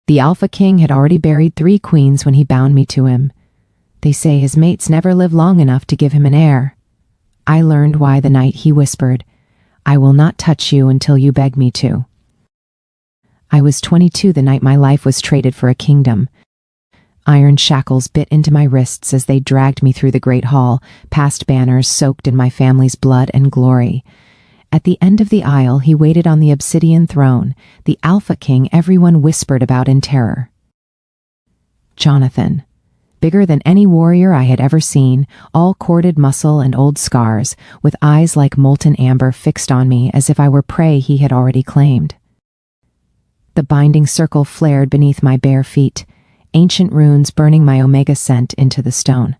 The Alpha King had already buried 3 queens when he bound me to him. They say his mates never live long enough to give him an heir. I learned why the night he whispered, "I will not touch you until you beg me to." I was 22 the night my life was traded for a kingdom. Iron shackles bit into my wrists as they dragged me through the great hall, past banners soaked in my family's blood and glory. At the end of the aisle, he waited on the obsidian throne, the Alpha King everyone whispered about in terror. Jonathan. Bigger than any warrior I had ever seen, all corded muscle and old scars, with eyes like molten amber fixed on me as if I were prey he had already claimed. The binding circle flared beneath my bare feet, ancient runes burning my omega scent into the stone.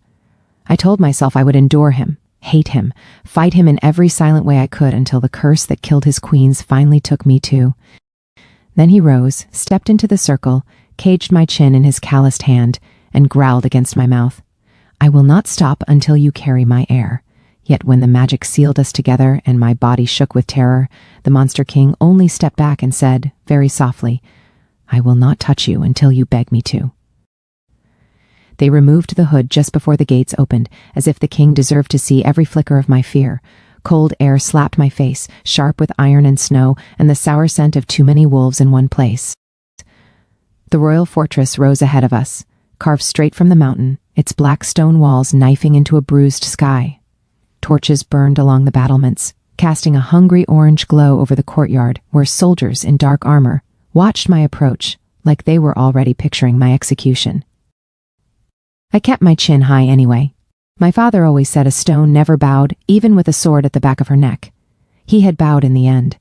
I told myself I would endure him, hate him, fight him in every silent way I could until the curse that killed his queens finally took me too. Then he rose, stepped into the circle, caged my chin in his calloused hand, and growled against my mouth. "I will not stop until you carry my heir." Yet when the magic sealed us together and my body shook with terror, the Monster King only stepped back and said, very softly, "I will not touch you until you beg me to." They removed the hood just before the gates opened, as if the king deserved to see every flicker of my fear. Cold air slapped my face, sharp with iron and snow, and the sour scent of too many wolves in one place. The royal fortress rose ahead of us, carved straight from the mountain, its black stone walls knifing into a bruised sky. Torches burned along the battlements, casting a hungry orange glow over the courtyard where soldiers in dark armor watched my approach like they were already picturing my execution. I kept my chin high anyway. My father always said a stone never bowed, even with a sword at the back of her neck. He had bowed in the end.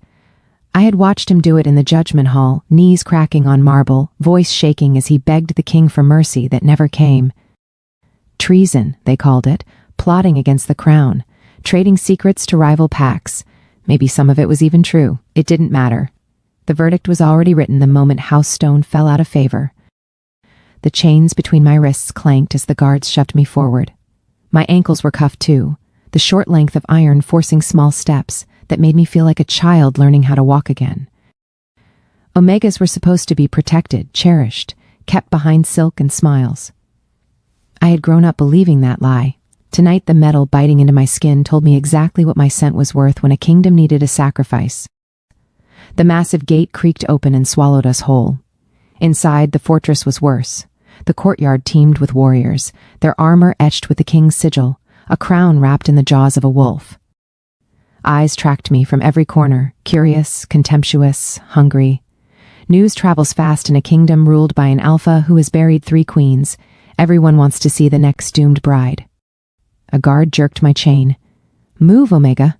I had watched him do it in the judgment hall, knees cracking on marble, voice shaking as he begged the king for mercy that never came. Treason, they called it, plotting against the crown, trading secrets to rival packs. Maybe some of it was even true. It didn't matter. The verdict was already written the moment House Stone fell out of favor. The chains between my wrists clanked as the guards shoved me forward. My ankles were cuffed too, the short length of iron forcing small steps that made me feel like a child learning how to walk again. Omegas were supposed to be protected, cherished, kept behind silk and smiles. I had grown up believing that lie. Tonight the metal biting into my skin told me exactly what my scent was worth when a kingdom needed a sacrifice. The massive gate creaked open and swallowed us whole. Inside, the fortress was worse. The courtyard teemed with warriors, their armor etched with the king's sigil, a crown wrapped in the jaws of a wolf. Eyes tracked me from every corner, curious, contemptuous, hungry. News travels fast in a kingdom ruled by an alpha who has buried 3 queens. Everyone wants to see the next doomed bride. A guard jerked my chain. "Move, Omega."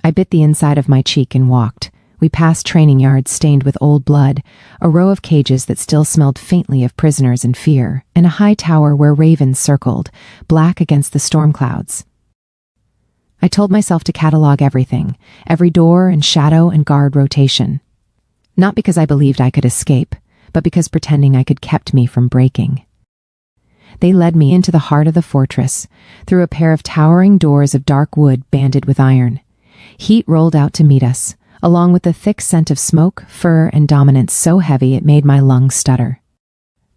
I bit the inside of my cheek and walked. We passed training yards stained with old blood, a row of cages that still smelled faintly of prisoners and fear, and a high tower where ravens circled, black against the storm clouds. I told myself to catalog everything, every door and shadow and guard rotation. Not because I believed I could escape, but because pretending I could kept me from breaking. They led me into the heart of the fortress, through a pair of towering doors of dark wood banded with iron. Heat rolled out to meet us, along with the thick scent of smoke, fur, and dominance so heavy it made my lungs stutter.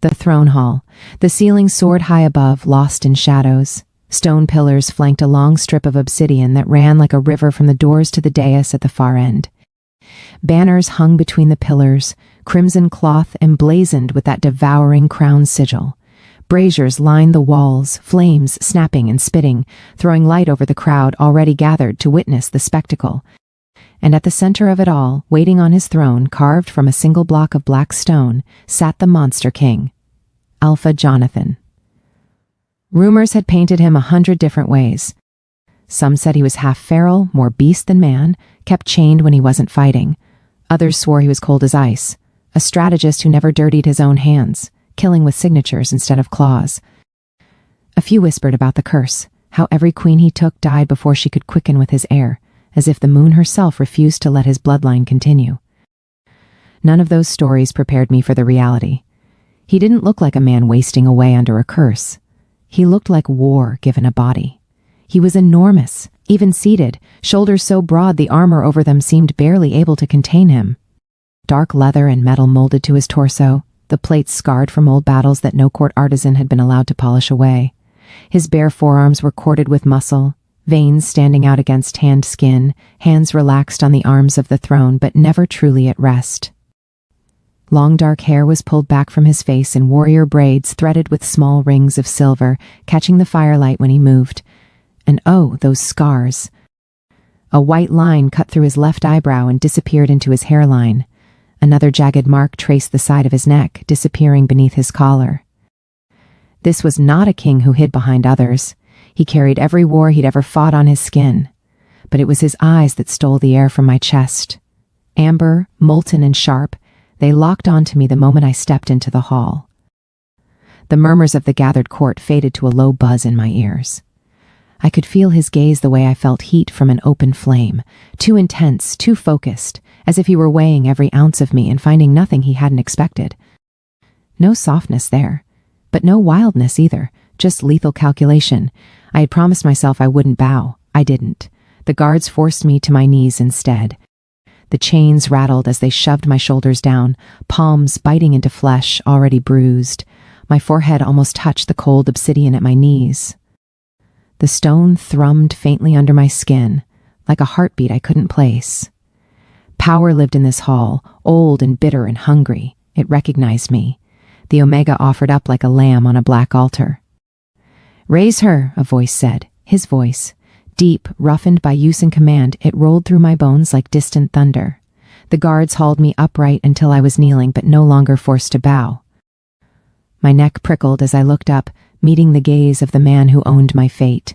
The throne hall, the ceiling soared high above, lost in shadows. Stone pillars flanked a long strip of obsidian that ran like a river from the doors to the dais at the far end. Banners hung between the pillars, crimson cloth emblazoned with that devouring crown sigil. Braziers lined the walls, flames snapping and spitting, throwing light over the crowd already gathered to witness the spectacle. And at the center of it all, waiting on his throne, carved from a single block of black stone, sat the Monster King, Alpha Jonathan. Rumors had painted him 100 different ways. Some said he was half feral, more beast than man, kept chained when he wasn't fighting. Others swore he was cold as ice, a strategist who never dirtied his own hands, killing with signatures instead of claws. A few whispered about the curse, how every queen he took died before she could quicken with his heir, as if the moon herself refused to let his bloodline continue. None of those stories prepared me for the reality. He didn't look like a man wasting away under a curse. He looked like war given a body. He was enormous, even seated, shoulders so broad the armor over them seemed barely able to contain him. Dark leather and metal molded to his torso, the plates scarred from old battles that no court artisan had been allowed to polish away. His bare forearms were corded with muscle, veins standing out against tanned skin, hands relaxed on the arms of the throne but never truly at rest. Long dark hair was pulled back from his face in warrior braids threaded with small rings of silver, catching the firelight when he moved. And oh, those scars! A white line cut through his left eyebrow and disappeared into his hairline. Another jagged mark traced the side of his neck, disappearing beneath his collar. This was not a king who hid behind others. He carried every war he'd ever fought on his skin. But it was his eyes that stole the air from my chest. Amber, molten and sharp, they locked onto me the moment I stepped into the hall. The murmurs of the gathered court faded to a low buzz in my ears. I could feel his gaze the way I felt heat from an open flame, too intense, too focused, as if he were weighing every ounce of me and finding nothing he hadn't expected. No softness there, but no wildness either, just lethal calculation. I had promised myself I wouldn't bow. I didn't. The guards forced me to my knees instead. The chains rattled as they shoved my shoulders down, palms biting into flesh already bruised. My forehead almost touched the cold obsidian at my knees. The stone thrummed faintly under my skin, like a heartbeat I couldn't place. Power lived in this hall, old and bitter and hungry. It recognized me. The Omega offered up like a lamb on a black altar. "Raise her," a voice said, his voice. Deep, roughened by use and command, it rolled through my bones like distant thunder. The guards hauled me upright until I was kneeling, but no longer forced to bow. My neck prickled as I looked up, meeting the gaze of the man who owned my fate.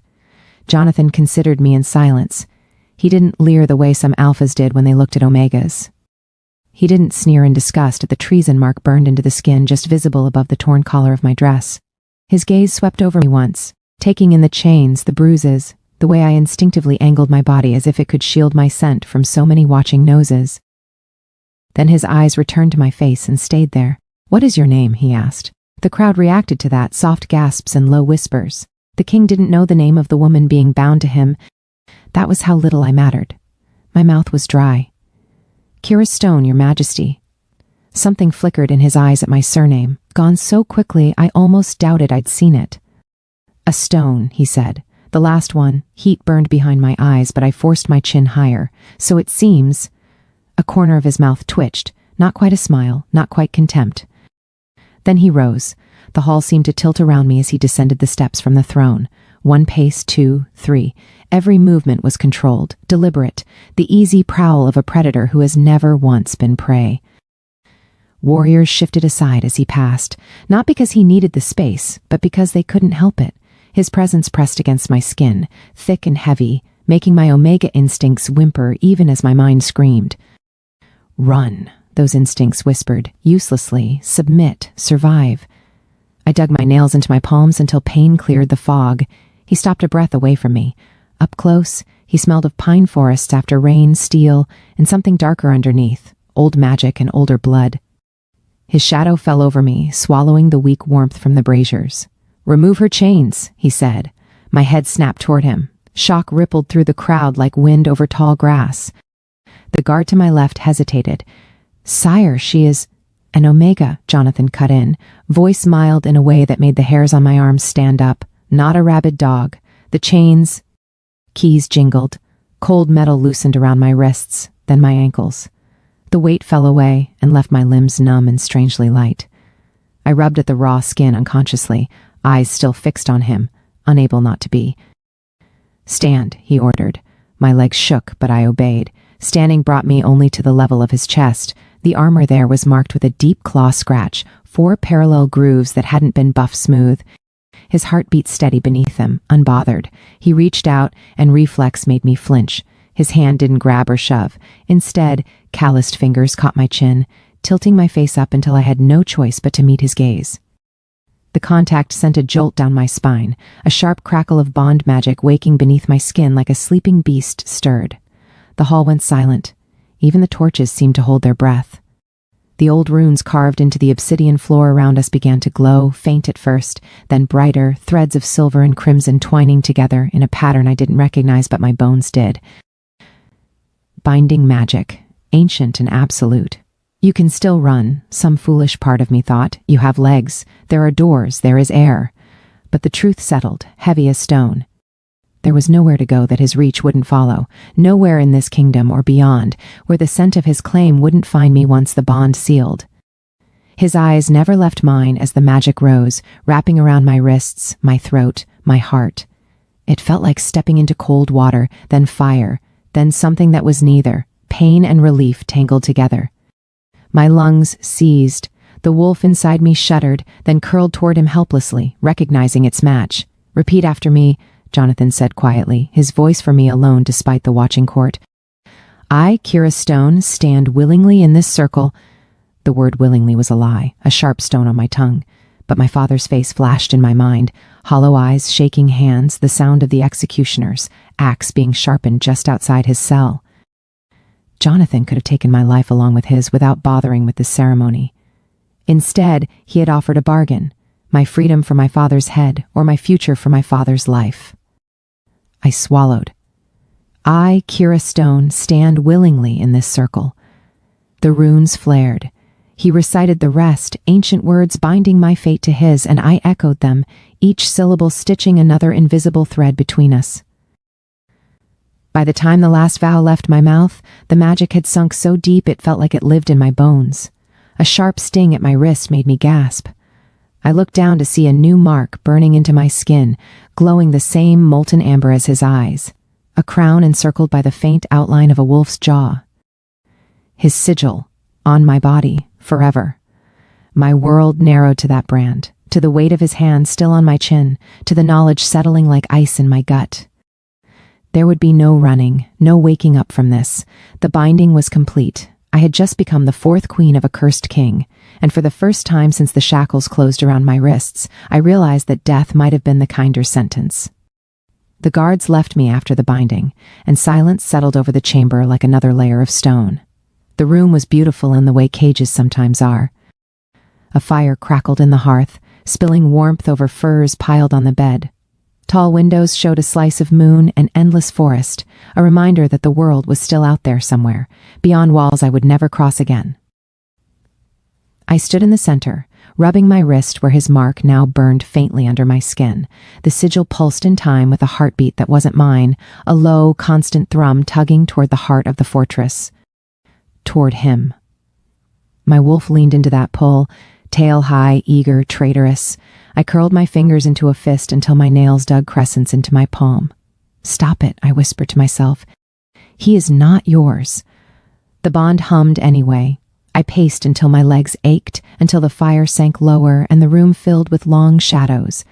Jonathan considered me in silence. He didn't leer the way some alphas did when they looked at Omegas. He didn't sneer in disgust at the treason mark burned into the skin just visible above the torn collar of my dress. His gaze swept over me once, taking in the chains, the bruises, the way I instinctively angled my body as if it could shield my scent from so many watching noses. Then his eyes returned to my face and stayed there. "What is your name?" he asked. The crowd reacted to that, soft gasps and low whispers. The king didn't know the name of the woman being bound to him. That was how little I mattered. My mouth was dry. "Kira Stone, your majesty." Something flickered in his eyes at my surname, gone so quickly I almost doubted I'd seen it. "A stone," he said. The last one, heat burned behind my eyes, but I forced my chin higher. "So it seems." A corner of his mouth twitched, not quite a smile, not quite contempt. Then he rose. The hall seemed to tilt around me as he descended the steps from the throne. 1 pace, 2, 3. Every movement was controlled, deliberate, the easy prowl of a predator who has never once been prey. Warriors shifted aside as he passed, not because he needed the space, but because they couldn't help it. His presence pressed against my skin, thick and heavy, making my Omega instincts whimper even as my mind screamed. "Run," those instincts whispered, uselessly, submit, survive. I dug my nails into my palms until pain cleared the fog. He stopped a breath away from me. Up close, he smelled of pine forests after rain, steel, and something darker underneath, old magic and older blood. His shadow fell over me, swallowing the weak warmth from the braziers. "Remove her chains," he said. My head snapped toward him. Shock rippled through the crowd like wind over tall grass. The guard to my left hesitated. "Sire, she is—" "An Omega," Jonathan cut in, voice mild in a way that made the hairs on my arms stand up. "Not a rabid dog. The chains—" Keys jingled. Cold metal loosened around my wrists, then my ankles. The weight fell away and left my limbs numb and strangely light. I rubbed at the raw skin unconsciously, eyes still fixed on him, unable not to be. "Stand," he ordered. My legs shook, but I obeyed. Standing brought me only to the level of his chest. The armor there was marked with a deep claw scratch, 4 parallel grooves that hadn't been buffed smooth. His heart beat steady beneath him, unbothered. He reached out, and reflex made me flinch. His hand didn't grab or shove. Instead, calloused fingers caught my chin, tilting my face up until I had no choice but to meet his gaze. The contact sent a jolt down my spine, a sharp crackle of bond magic waking beneath my skin like a sleeping beast stirred. The hall went silent. Even the torches seemed to hold their breath. The old runes carved into the obsidian floor around us began to glow, faint at first, then brighter, threads of silver and crimson twining together in a pattern I didn't recognize but my bones did. Binding magic, ancient and absolute. You can still run, some foolish part of me thought. You have legs, there are doors, there is air. But the truth settled, heavy as stone. There was nowhere to go that his reach wouldn't follow, nowhere in this kingdom or beyond, where the scent of his claim wouldn't find me once the bond sealed. His eyes never left mine as the magic rose, wrapping around my wrists, my throat, my heart. It felt like stepping into cold water, then fire, then something that was neither, pain and relief tangled together. My lungs seized. The wolf inside me shuddered, then curled toward him helplessly, recognizing its match. "Repeat after me," Jonathan said quietly, his voice for me alone despite the watching court. "I, Kira Stone, stand willingly in this circle." The word willingly was a lie, a sharp stone on my tongue. But my father's face flashed in my mind, hollow eyes, shaking hands, the sound of the executioner's, axe being sharpened just outside his cell. Jonathan could have taken my life along with his without bothering with this ceremony. Instead, he had offered a bargain, my freedom for my father's head or my future for my father's life. I swallowed. I, Kira Stone, stand willingly in this circle. The runes flared. He recited the rest, ancient words binding my fate to his, and I echoed them, each syllable stitching another invisible thread between us. By the time the last vow left my mouth, the magic had sunk so deep it felt like it lived in my bones. A sharp sting at my wrist made me gasp. I looked down to see a new mark burning into my skin, glowing the same molten amber as his eyes, a crown encircled by the faint outline of a wolf's jaw. His sigil, on my body, forever. My world narrowed to that brand, to the weight of his hand still on my chin, to the knowledge settling like ice in my gut. There would be no running, no waking up from this. The binding was complete. I had just become the fourth queen of a cursed king, and for the first time since the shackles closed around my wrists, I realized that death might have been the kinder sentence. The guards left me after the binding, and silence settled over the chamber like another layer of stone. The room was beautiful in the way cages sometimes are. A fire crackled in the hearth, spilling warmth over furs piled on the bed. Tall windows showed a slice of moon and endless forest, a reminder that the world was still out there somewhere, beyond walls I would never cross again. I stood in the center, rubbing my wrist where his mark now burned faintly under my skin. The sigil pulsed in time with a heartbeat that wasn't mine, a low, constant thrum tugging toward the heart of the fortress. Toward him. My wolf leaned into that pull, tail high, eager, traitorous. I curled my fingers into a fist until my nails dug crescents into my palm. "Stop it," I whispered to myself. "He is not yours." The bond hummed anyway. I paced until my legs ached, until the fire sank lower and the room filled with long shadows.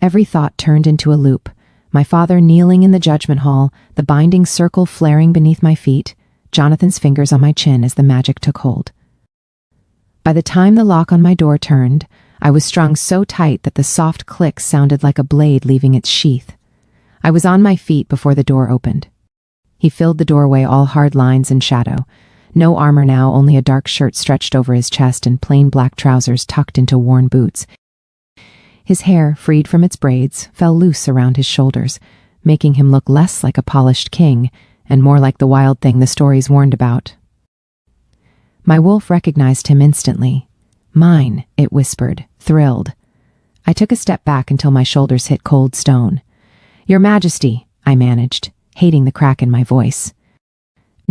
Every thought turned into a loop. My father kneeling in the judgment hall, the binding circle flaring beneath my feet, Jonathan's fingers on my chin as the magic took hold. By the time the lock on my door turned, I was strung so tight that the soft click sounded like a blade leaving its sheath. I was on my feet before the door opened. He filled the doorway all hard lines and shadow. No armor now, only a dark shirt stretched over his chest and plain black trousers tucked into worn boots. His hair, freed from its braids, fell loose around his shoulders, making him look less like a polished king and more like the wild thing the stories warned about. My wolf recognized him instantly. "Mine," it whispered, thrilled. I took a step back until my shoulders hit cold stone. "Your Majesty," I managed, hating the crack in my voice.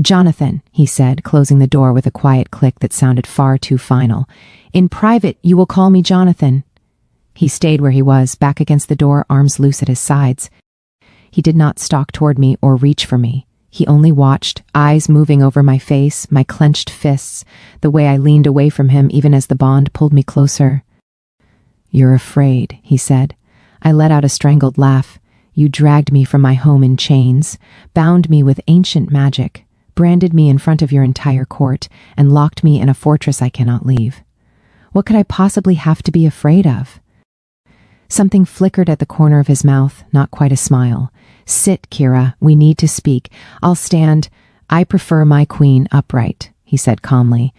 "Jonathan," he said, closing the door with a quiet click that sounded far too final. "In private, you will call me Jonathan." He stayed where he was, back against the door, arms loose at his sides. He did not stalk toward me or reach for me. He only watched, eyes moving over my face, my clenched fists, the way I leaned away from him even as the bond pulled me closer. "You're afraid," he said. I let out a strangled laugh. "You dragged me from my home in chains, bound me with ancient magic, branded me in front of your entire court, and locked me in a fortress I cannot leave. What could I possibly have to be afraid of?" Something flickered at the corner of his mouth, not quite a smile. "Sit, Kira, we need to speak. I'll stand. I prefer my queen upright," he said calmly.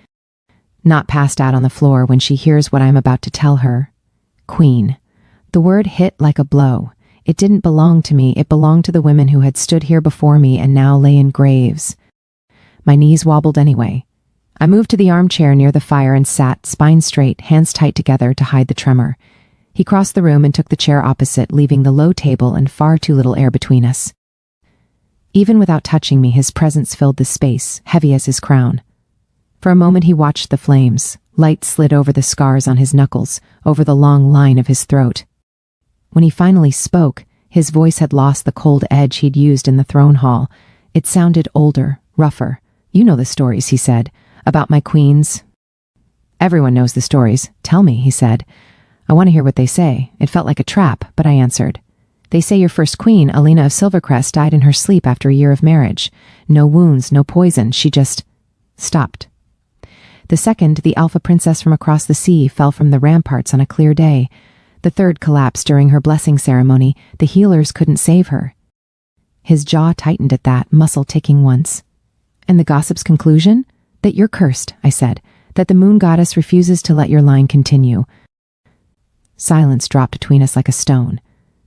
"Not passed out on the floor when she hears what I'm about to tell her." Queen. The word hit like a blow. It didn't belong to me, it belonged to the women who had stood here before me and now lay in graves. My knees wobbled anyway. I moved to the armchair near the fire and sat, spine straight, hands tight together to hide the tremor. He crossed the room and took the chair opposite, leaving the low table and far too little air between us. Even without touching me, his presence filled the space, heavy as his crown. For a moment he watched the flames. Light slid over the scars on his knuckles, over the long line of his throat. When he finally spoke, his voice had lost the cold edge he'd used in the throne hall. It sounded older, rougher. "You know the stories," he said, "about my queens." "Everyone knows the stories. Tell me," he said. "I want to hear what they say." It felt like a trap, but I answered. "They say your first queen, Alina of Silvercrest, died in her sleep after a year of marriage. No wounds, no poison, she just stopped. The second, the Alpha princess from across the sea, fell from the ramparts on a clear day. The third collapsed during her blessing ceremony. The healers couldn't save her." His jaw tightened at that, muscle ticking once. "And the gossip's conclusion? That you're cursed," I said. "That the moon goddess refuses to let your line continue." Silence dropped between us like a stone.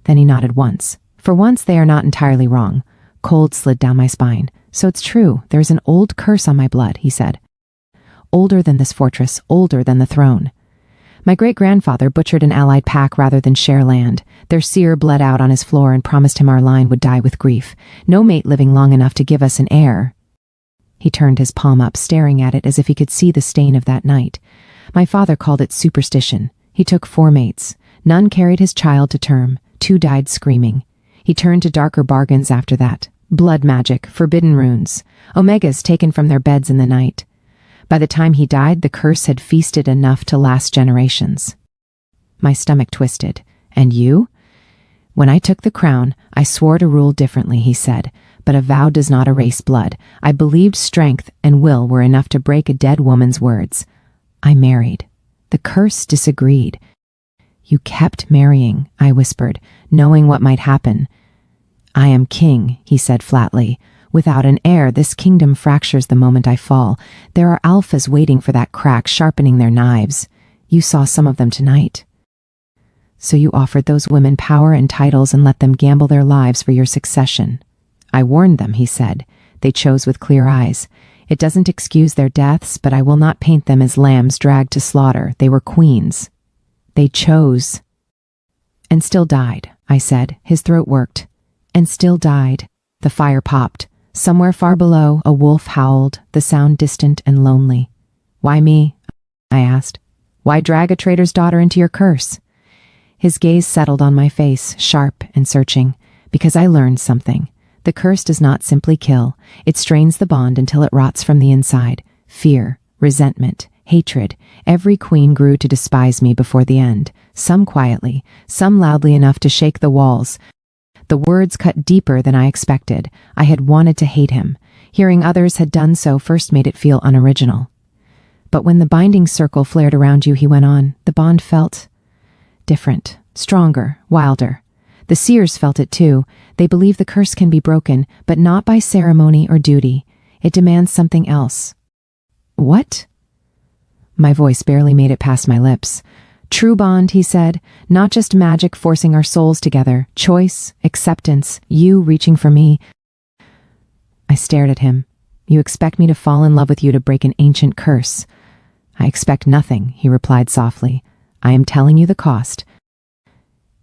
Then he nodded once. "For once, they are not entirely wrong." Cold slid down my spine. "So it's true. There's an old curse on my blood," he said. "Older than this fortress, older than the throne. My great-grandfather butchered an allied pack rather than share land. Their seer bled out on his floor and promised him our line would die with grief. No mate living long enough to give us an heir." He turned his palm up, staring at it as if he could see the stain of that night. "My father called it superstition. He took 4 mates. None carried his child to term. 2 died screaming. He turned to darker bargains after that. Blood magic, forbidden runes, omegas taken from their beds in the night. By the time he died, the curse had feasted enough to last generations." My stomach twisted. "And you?" "When I took the crown, I swore to rule differently," he said. "But a vow does not erase blood. I believed strength and will were enough to break a dead woman's words. I married. The curse disagreed." "You kept marrying," I whispered, knowing what might happen. "I am king," he said flatly. "Without an heir, this kingdom fractures the moment I fall. There are alphas waiting for that crack, sharpening their knives. You saw some of them tonight." "So you offered those women power and titles and let them gamble their lives for your succession." "I warned them," he said. "They chose with clear eyes. It doesn't excuse their deaths, but I will not paint them as lambs dragged to slaughter. They were queens. They chose." "And still died," I said. His throat worked. "And still died." The fire popped. Somewhere far below, a wolf howled, the sound distant and lonely. "Why me?" I asked. "Why drag a traitor's daughter into your curse?" His gaze settled on my face, sharp and searching. "Because I learned something. The curse does not simply kill. It strains the bond until it rots from the inside. Fear, resentment, hatred. Every queen grew to despise me before the end. Some quietly, some loudly enough to shake the walls. The words cut deeper than I expected. I had wanted to hate him. Hearing others had done so first made it feel unoriginal. "But when the binding circle flared around you," he went on, "the bond felt different, stronger, wilder. The seers felt it too. They believe the curse can be broken, but not by ceremony or duty. It demands something else." "What?" My voice barely made it past my lips. "True bond," he said. "Not just magic forcing our souls together. Choice, acceptance, you reaching for me." I stared at him. "You expect me to fall in love with you to break an ancient curse?" "I expect nothing," he replied softly. "I am telling you the cost.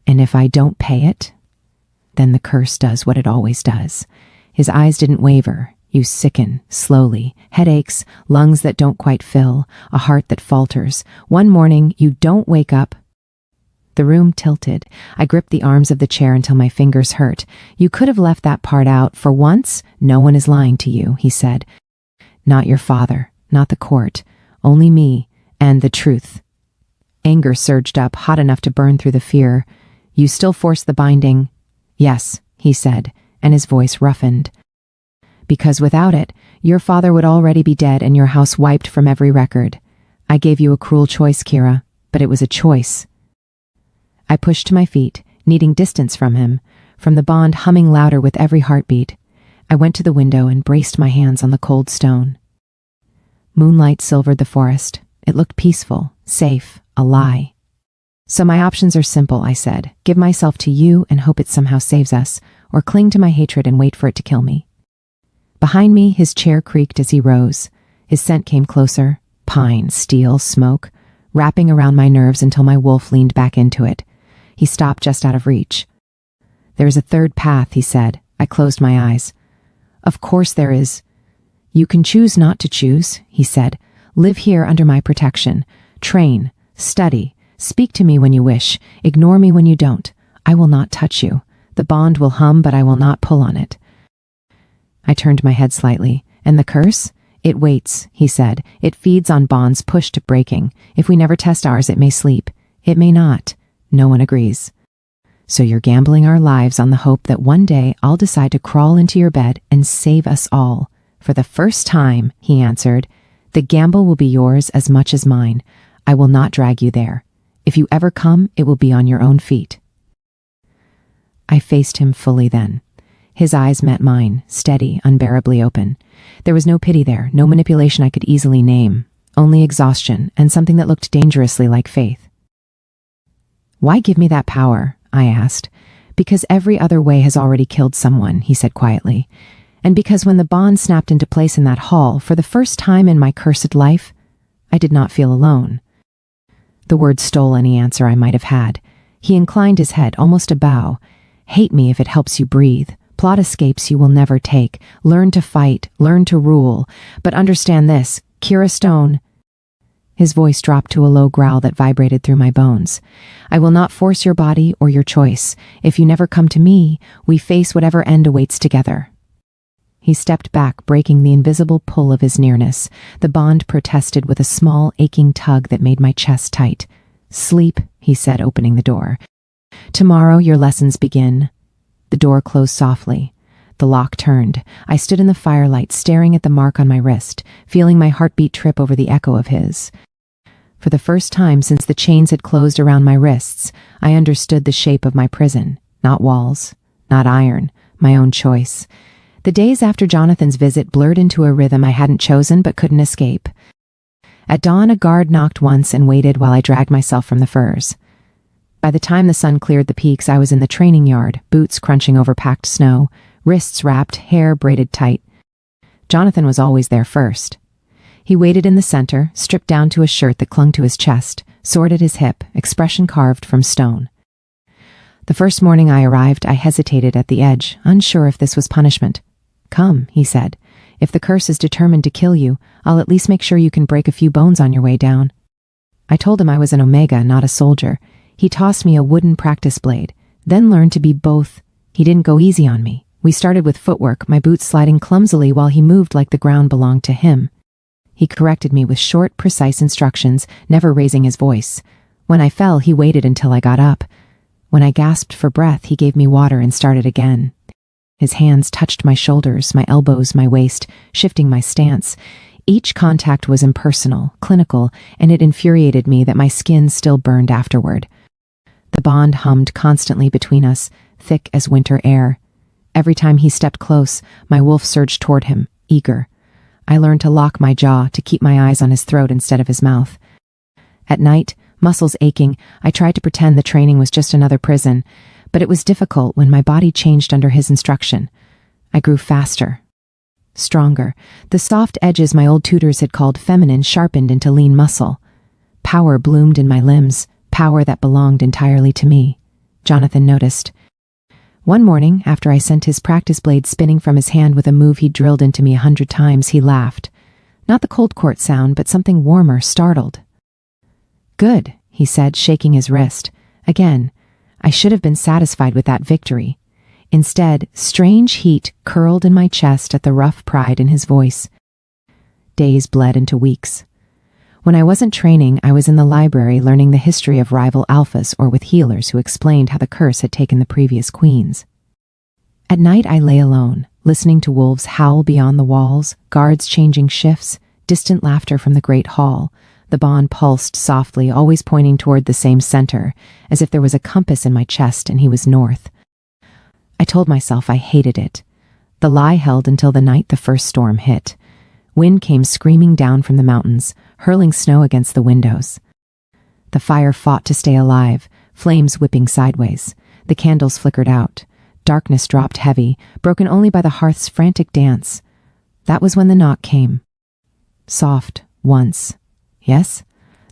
And if I don't pay it, then the curse does what it always does." His eyes didn't waver. "You sicken, slowly. Headaches, lungs that don't quite fill, a heart that falters. One morning, you don't wake up." The room tilted. I gripped the arms of the chair until my fingers hurt. "You could have left that part out. For once, no one is lying to you," he said. "Not your father, not the court, only me, and the truth." Anger surged up, hot enough to burn through the fear. "You still force the binding?" "Yes," he said, and his voice roughened. "Because without it, your father would already be dead and your house wiped from every record. I gave you a cruel choice, Kira, but it was a choice." I pushed to my feet, needing distance from him, from the bond humming louder with every heartbeat. I went to the window and braced my hands on the cold stone. Moonlight silvered the forest. It looked peaceful, safe, a lie. "So my options are simple," I said. "Give myself to you and hope it somehow saves us, or cling to my hatred and wait for it to kill me." Behind me, his chair creaked as he rose. His scent came closer, pine, steel, smoke, wrapping around my nerves until my wolf leaned back into it. He stopped just out of reach. "There is a third path," he said. I closed my eyes. "Of course there is." "You can choose not to choose," he said. "Live here under my protection. Train, study, speak to me when you wish. Ignore me when you don't. I will not touch you. The bond will hum, but I will not pull on it." I turned my head slightly. "And the curse? It waits," he said. "It feeds on bonds pushed to breaking. If we never test ours, it may sleep. It may not. No one agrees. So you're gambling our lives on the hope that one day I'll decide to crawl into your bed and save us all. For the first time," he answered, "the gamble will be yours as much as mine. I will not drag you there. If you ever come, it will be on your own feet." I faced him fully then. His eyes met mine, steady, unbearably open. There was no pity there, no manipulation I could easily name, only exhaustion and something that looked dangerously like faith. "Why give me that power?" I asked. "Because every other way has already killed someone," he said quietly. "And because when the bond snapped into place in that hall, for the first time in my cursed life, I did not feel alone." The words stole any answer I might have had. He inclined his head, almost a bow. "Hate me if it helps you breathe. Plot escapes you will never take. Learn to fight, learn to rule. But understand this, Kira Stone." His voice dropped to a low growl that vibrated through my bones. "I will not force your body or your choice. If you never come to me, we face whatever end awaits together." He stepped back, breaking the invisible pull of his nearness. The bond protested with a small, aching tug that made my chest tight. "Sleep," he said, opening the door. "Tomorrow your lessons begin." The door closed softly. The lock turned. I stood in the firelight, staring at the mark on my wrist, feeling my heartbeat trip over the echo of his. For the first time since the chains had closed around my wrists, I understood the shape of my prison. Not walls, not iron, my own choice. The days after Jonathan's visit blurred into a rhythm I hadn't chosen but couldn't escape. At dawn, a guard knocked once and waited while I dragged myself from the furs. By the time the sun cleared the peaks, I was in the training yard, boots crunching over packed snow, wrists wrapped, hair braided tight. Jonathan was always there first. He waited in the center, stripped down to a shirt that clung to his chest, sword at his hip, expression carved from stone. The first morning I arrived, I hesitated at the edge, unsure if this was punishment. "Come," he said. "If the curse is determined to kill you, I'll at least make sure you can break a few bones on your way down." I told him I was an Omega, not a soldier. He tossed me a wooden practice blade, then learned to be both. He didn't go easy on me. We started with footwork, my boots sliding clumsily while he moved like the ground belonged to him. He corrected me with short, precise instructions, never raising his voice. When I fell, he waited until I got up. When I gasped for breath, he gave me water and started again. His hands touched my shoulders, my elbows, my waist, shifting my stance. Each contact was impersonal, clinical, and it infuriated me that my skin still burned afterward. The bond hummed constantly between us, thick as winter air. Every time he stepped close, my wolf surged toward him, eager. I learned to lock my jaw, to keep my eyes on his throat instead of his mouth. At night, muscles aching, I tried to pretend the training was just another prison, but it was difficult when my body changed under his instruction. I grew faster, stronger. The soft edges my old tutors had called feminine sharpened into lean muscle. Power bloomed in my limbs, power that belonged entirely to me. Jonathan noticed. One morning, after I sent his practice blade spinning from his hand with a move he'd drilled into me 100 times, he laughed. Not the cold court sound, but something warmer, startled. "Good," he said, shaking his wrist. Again, I should have been satisfied with that victory. Instead, strange heat curled in my chest at the rough pride in his voice. Days bled into weeks. When I wasn't training, I was in the library learning the history of rival alphas or with healers who explained how the curse had taken the previous queens. At night, I lay alone, listening to wolves howl beyond the walls, guards changing shifts, distant laughter from the great hall. The bond pulsed softly, always pointing toward the same center, as if there was a compass in my chest and he was north. I told myself I hated it. The lie held until the night the first storm hit. Wind came screaming down from the mountains, hurling snow against the windows. The fire fought to stay alive, flames whipping sideways. The candles flickered out. Darkness dropped heavy, broken only by the hearth's frantic dance. That was when the knock came. Soft, once. Yes?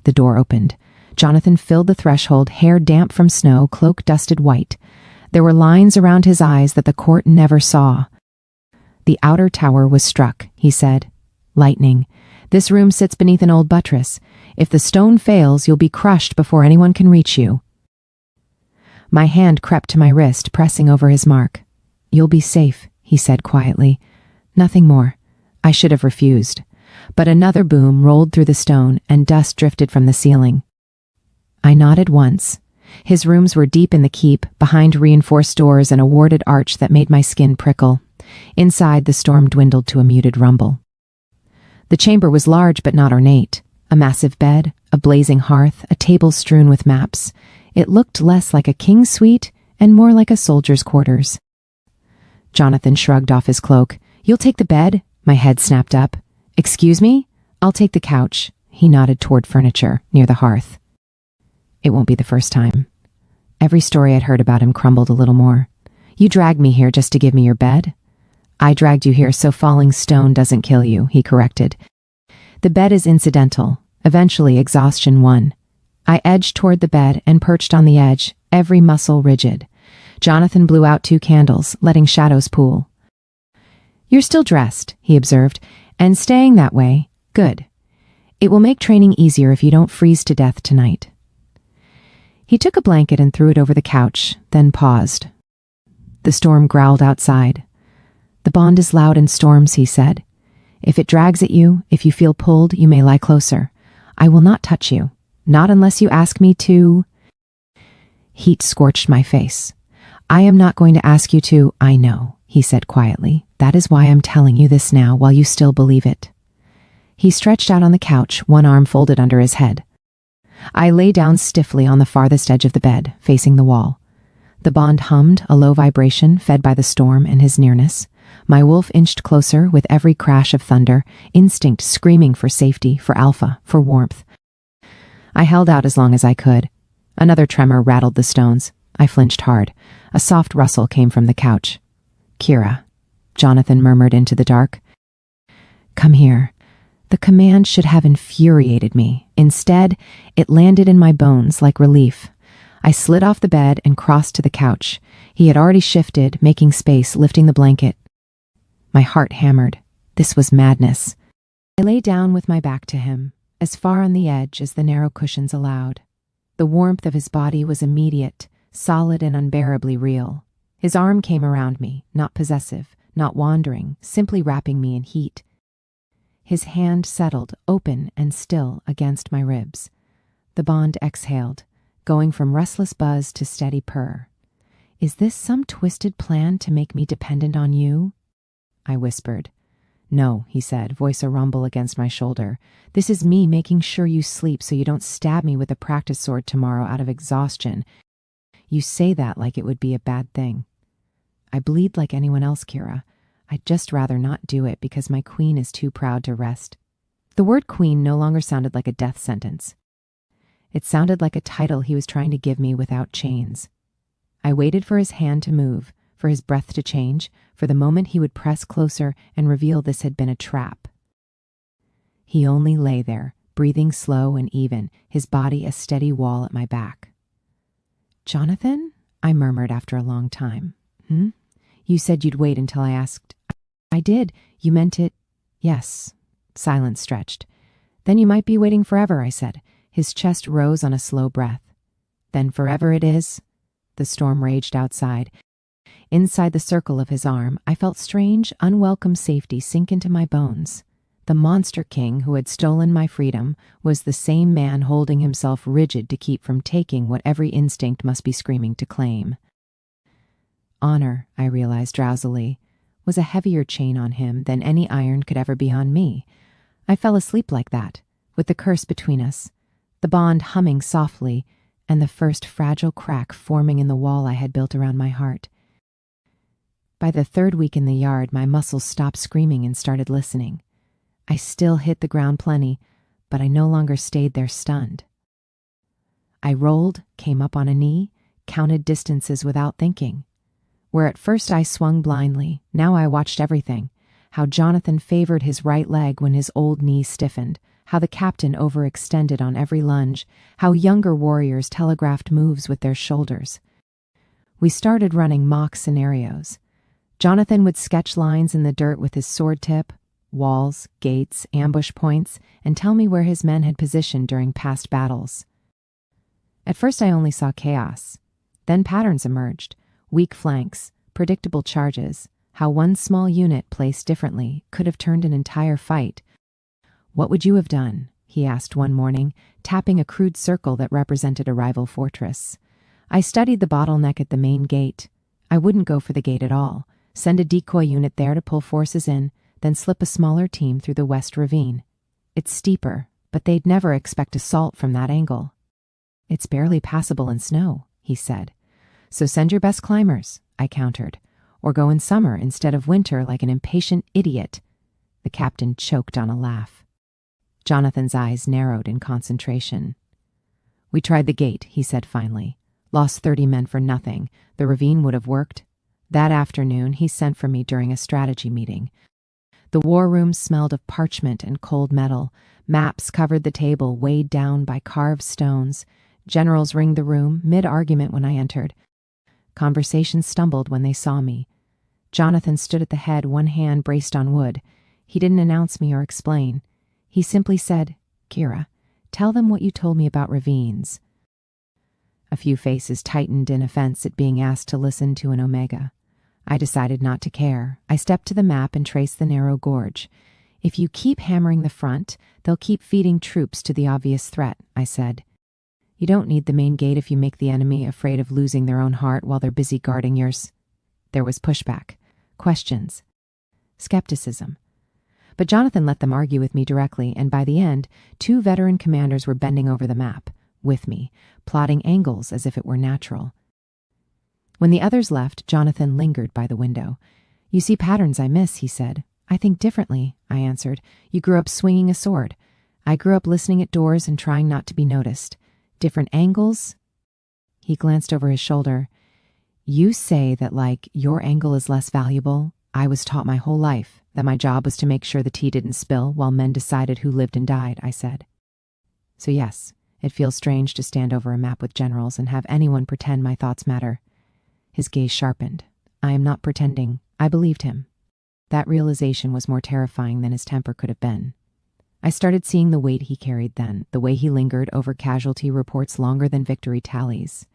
The door opened. Jonathan filled the threshold, hair damp from snow, cloak dusted white. There were lines around his eyes that the court never saw. The outer tower was struck, he said. Lightning. This room sits beneath an old buttress. If the stone fails, you'll be crushed before anyone can reach you. My hand crept to my wrist, pressing over his mark. You'll be safe, he said quietly. Nothing more. I should have refused. But another boom rolled through the stone, and dust drifted from the ceiling. I nodded once. His rooms were deep in the keep, behind reinforced doors and a warded arch that made my skin prickle. Inside, the storm dwindled to a muted rumble. The chamber was large but not ornate. A massive bed, a blazing hearth, a table strewn with maps. It looked less like a king's suite and more like a soldier's quarters. Jonathan shrugged off his cloak. You'll take the bed? My head snapped up. Excuse me? I'll take the couch. He nodded toward furniture, near the hearth. It won't be the first time. Every story I'd heard about him crumbled a little more. You dragged me here just to give me your bed? I dragged you here so falling stone doesn't kill you, he corrected. The bed is incidental. Eventually, exhaustion won. I edged toward the bed and perched on the edge, every muscle rigid. Jonathan blew out 2 candles, letting shadows pool. You're still dressed, he observed, and staying that way. Good. It will make training easier if you don't freeze to death tonight. He took a blanket and threw it over the couch, then paused. The storm growled outside. The bond is loud in storms, he said. If it drags at you, if you feel pulled, you may lie closer. I will not touch you. Not unless you ask me to. Heat scorched my face. I am not going to ask you to, I know, he said quietly. That is why I'm telling you this now while you still believe it. He stretched out on the couch, one arm folded under his head. I lay down stiffly on the farthest edge of the bed, facing the wall. The bond hummed, a low vibration fed by the storm and his nearness. My wolf inched closer with every crash of thunder, instinct screaming for safety, for alpha, for warmth. I held out as long as I could. Another tremor rattled the stones. I flinched hard. A soft rustle came from the couch. Kira, Jonathan murmured into the dark. Come here. The command should have infuriated me. Instead, it landed in my bones like relief. I slid off the bed and crossed to the couch. He had already shifted, making space, lifting the blanket. My heart hammered. This was madness. I lay down with my back to him, as far on the edge as the narrow cushions allowed. The warmth of his body was immediate, solid and unbearably real. His arm came around me, not possessive, not wandering, simply wrapping me in heat. His hand settled, open and still, against my ribs. The bond exhaled, going from restless buzz to steady purr. Is this some twisted plan to make me dependent on you? I whispered. No, he said, voice a rumble against my shoulder. This is me making sure you sleep so you don't stab me with a practice sword tomorrow out of exhaustion. You say that like it would be a bad thing. I bleed like anyone else, Kira. I'd just rather not do it because my queen is too proud to rest. The word queen no longer sounded like a death sentence. It sounded like a title he was trying to give me without chains. I waited for his hand to move, for his breath to change, for the moment he would press closer and reveal this had been a trap. He only lay there, breathing slow and even, his body a steady wall at my back. Jonathan? I murmured after a long time. You said you'd wait until I asked. I did. You meant it. Yes. Silence stretched. Then you might be waiting forever, I said. His chest rose on a slow breath. Then forever it is. The storm raged outside. Inside the circle of his arm, I felt strange, unwelcome safety sink into my bones. The monster king who had stolen my freedom was the same man holding himself rigid to keep from taking what every instinct must be screaming to claim. Honor, I realized drowsily, was a heavier chain on him than any iron could ever be on me. I fell asleep like that, with the curse between us, the bond humming softly, and the first fragile crack forming in the wall I had built around my heart. By the 3rd week in the yard, my muscles stopped screaming and started listening. I still hit the ground plenty, but I no longer stayed there stunned. I rolled, came up on a knee, counted distances without thinking. Where at first I swung blindly, now I watched everything. how Jonathan favored his right leg when his old knee stiffened, how the captain overextended on every lunge, how younger warriors telegraphed moves with their shoulders. We started running mock scenarios. Jonathan would sketch lines in the dirt with his sword tip, walls, gates, ambush points, and tell me where his men had positioned during past battles. At first I only saw chaos. Then patterns emerged, weak flanks, predictable charges, how one small unit placed differently could have turned an entire fight. "What would you have done?" he asked one morning, tapping a crude circle that represented a rival fortress. I studied the bottleneck at the main gate. I wouldn't go for the gate at all, send a decoy unit there to pull forces in, then slip a smaller team through the west ravine. It's steeper, but they'd never expect assault from that angle. "It's barely passable in snow," he said. "So send your best climbers," I countered, "or go in summer instead of winter like an impatient idiot." The captain choked on a laugh. Jonathan's eyes narrowed in concentration. "We tried the gate," he said finally. "Lost 30 men for nothing. The ravine would have worked." That afternoon, he sent for me during a strategy meeting. The war room smelled of parchment and cold metal. Maps covered the table, weighed down by carved stones. Generals ringed the room, mid-argument when I entered. Conversation stumbled when they saw me. Jonathan stood at the head, one hand braced on wood. He didn't announce me or explain. He simply said, "Kira, tell them what you told me about ravines." A few faces tightened in offense at being asked to listen to an Omega. I decided not to care. I stepped to the map and traced the narrow gorge. "If you keep hammering the front, they'll keep feeding troops to the obvious threat," I said. "You don't need the main gate if you make the enemy afraid of losing their own heart while they're busy guarding yours." There was pushback, questions, skepticism. But Jonathan let them argue with me directly, and by the end, 2 veteran commanders were bending over the map, with me, plotting angles as if it were natural. When the others left, Jonathan lingered by the window. "You see patterns I miss," he said. "I think differently," I answered. "You grew up swinging a sword. I grew up listening at doors and trying not to be noticed. Different angles." He glanced over his shoulder. "You say that, like, your angle is less valuable. I was taught my whole life that my job was to make sure the tea didn't spill while men decided who lived and died," I said. "So yes, it feels strange to stand over a map with generals and have anyone pretend my thoughts matter." His gaze sharpened. I am not pretending. I believed him. That realization was more terrifying than his temper could have been. I started seeing the weight he carried then, the way he lingered over casualty reports longer than victory tallies,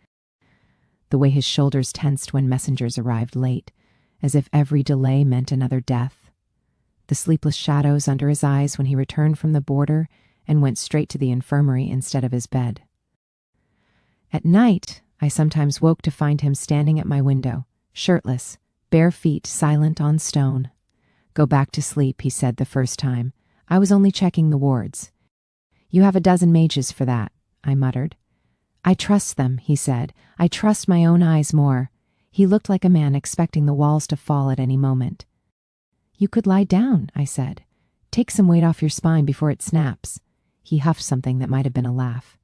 the way his shoulders tensed when messengers arrived late, as if every delay meant another death, the sleepless shadows under his eyes when he returned from the border and went straight to the infirmary instead of his bed. At night, I sometimes woke to find him standing at my window, shirtless, bare feet silent on stone. "Go back to sleep," he said the first time. "I was only checking the wards." "You have a dozen mages for that," I muttered. "I trust them," he said. "I trust my own eyes more." He looked like a man expecting the walls to fall at any moment. "You could lie down," I said. "Take some weight off your spine before it snaps." He huffed something that might have been a laugh.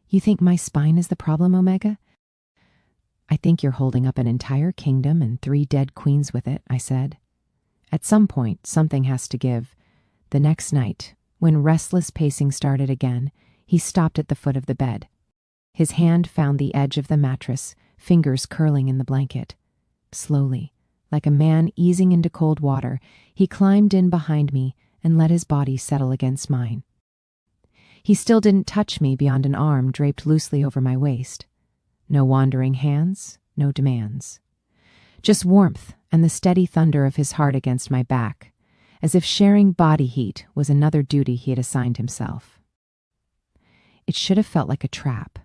"You think my spine is the problem, Omega?" "I think you're holding up an entire kingdom and 3 dead queens with it," I said. At some point, something has to give. The next night, when restless pacing started again, he stopped at the foot of the bed. His hand found the edge of the mattress, fingers curling in the blanket. Slowly, like a man easing into cold water, he climbed in behind me and let his body settle against mine. He still didn't touch me beyond an arm draped loosely over my waist. No wandering hands, no demands. Just warmth and the steady thunder of his heart against my back, as if sharing body heat was another duty he had assigned himself. It should have felt like a trap.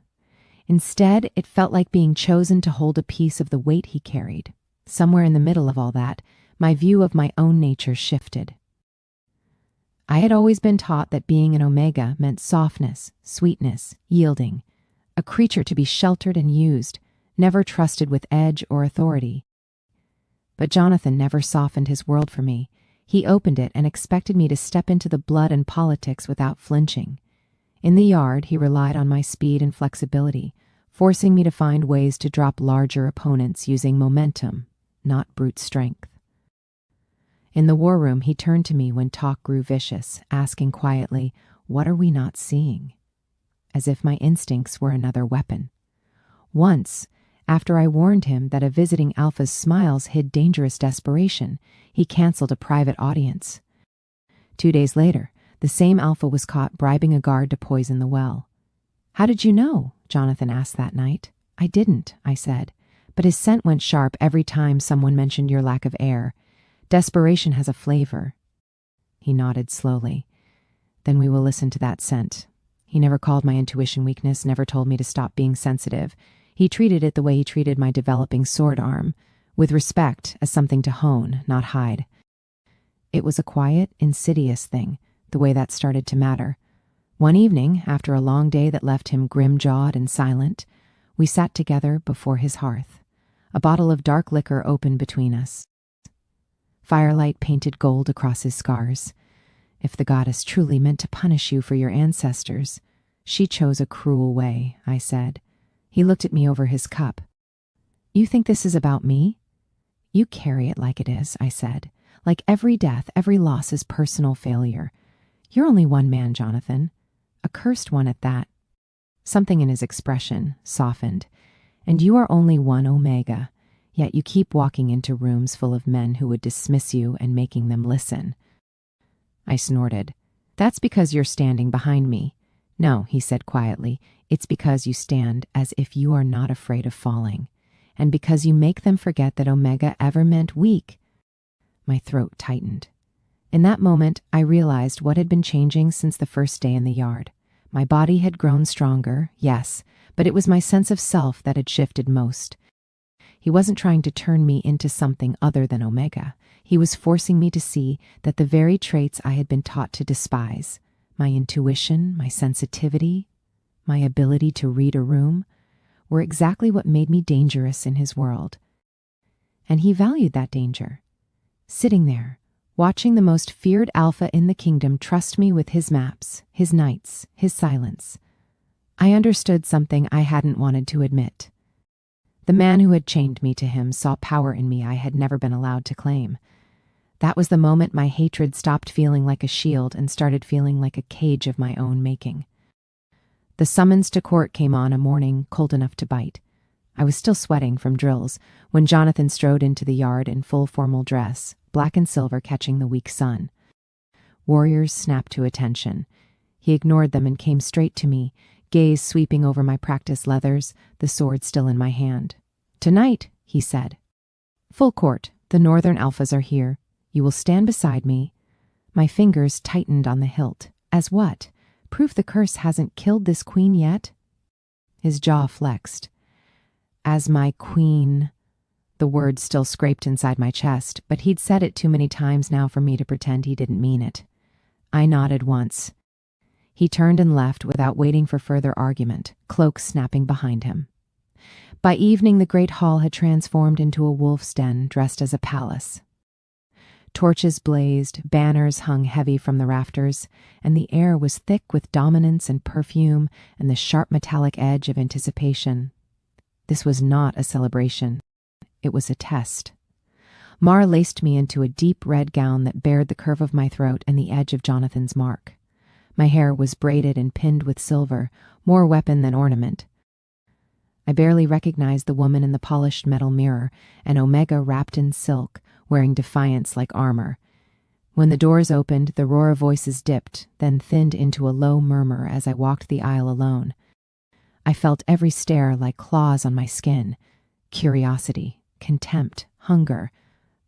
Instead, it felt like being chosen to hold a piece of the weight he carried. Somewhere in the middle of all that, my view of my own nature shifted. I had always been taught that being an Omega meant softness, sweetness, yielding, a creature to be sheltered and used, never trusted with edge or authority. But Jonathan never softened his world for me. He opened it and expected me to step into the blood and politics without flinching. In the yard, he relied on my speed and flexibility, forcing me to find ways to drop larger opponents using momentum, not brute strength. In the war room, he turned to me when talk grew vicious, asking quietly, "What are we not seeing?" As if my instincts were another weapon. Once, after I warned him that a visiting alpha's smiles hid dangerous desperation, he canceled a private audience. 2 days later, the same alpha was caught bribing a guard to poison the well. "How did you know?" Jonathan asked that night. "I didn't," I said, "but his scent went sharp every time someone mentioned your lack of air. Desperation has a flavor." He nodded slowly. "Then we will listen to that scent." He never called my intuition weakness, never told me to stop being sensitive. He treated it the way he treated my developing sword arm, with respect, as something to hone, not hide. It was a quiet, insidious thing, the way that started to matter. One evening, after a long day that left him grim-jawed and silent, we sat together before his hearth. A bottle of dark liquor opened between us. Firelight painted gold across his scars. If the goddess truly meant to punish you for your ancestors, she chose a cruel way, I said. He looked at me over his cup. "You think this is about me?" "You carry it like it is," I said. "Like every death, every loss is personal failure. You're only one man, Jonathan. A cursed one at that." Something in his expression softened. "And you are only one Omega, yet you keep walking into rooms full of men who would dismiss you and making them listen." I snorted. "That's because you're standing behind me." "No," he said quietly, "it's because you stand as if you are not afraid of falling, and because you make them forget that Omega ever meant weak." My throat tightened. In that moment, I realized what had been changing since the first day in the yard. My body had grown stronger, yes, but it was my sense of self that had shifted most. He wasn't trying to turn me into something other than Omega. He was forcing me to see that the very traits I had been taught to despise, my intuition, my sensitivity, my ability to read a room, were exactly what made me dangerous in his world. And he valued that danger. Sitting there, watching the most feared alpha in the kingdom trust me with his maps, his nights, his silence, I understood something I hadn't wanted to admit. The man who had chained me to him saw power in me I had never been allowed to claim. That was the moment my hatred stopped feeling like a shield and started feeling like a cage of my own making. The summons to court came on a morning cold enough to bite. I was still sweating from drills when Jonathan strode into the yard in full formal dress, black and silver catching the weak sun. Warriors snapped to attention. He ignored them and came straight to me, gaze sweeping over my practice leathers, the sword still in my hand. "Tonight," he said. "Full court, the northern alphas are here. You will stand beside me." My fingers tightened on the hilt. As what? Proof the curse hasn't killed this queen yet? His jaw flexed. "As my queen." The word still scraped inside my chest, but he'd said it too many times now for me to pretend he didn't mean it. I nodded once. He turned and left without waiting for further argument, cloak snapping behind him. By evening, the great hall had transformed into a wolf's den dressed as a palace. Torches blazed, banners hung heavy from the rafters, and the air was thick with dominance and perfume and the sharp metallic edge of anticipation. This was not a celebration. It was a test. Mar laced me into a deep red gown that bared the curve of my throat and the edge of Jonathan's mark. My hair was braided and pinned with silver, more weapon than ornament. I barely recognized the woman in the polished metal mirror, an Omega wrapped in silk, wearing defiance like armor. When the doors opened, the roar of voices dipped, then thinned into a low murmur as I walked the aisle alone. I felt every stare like claws on my skin. Curiosity, contempt, hunger.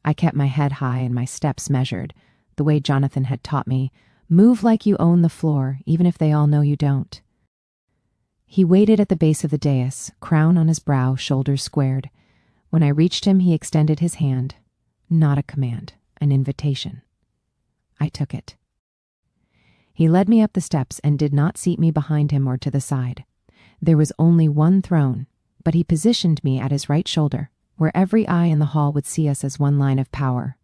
I kept my head high and my steps measured, the way Jonathan had taught me. Move like you own the floor, even if they all know you don't. He waited at the base of the dais, crown on his brow, shoulders squared. When I reached him, he extended his hand. Not a command, an invitation. I took it. He led me up the steps and did not seat me behind him or to the side. There was only one throne, but he positioned me at his right shoulder, where every eye in the hall would see us as one line of power.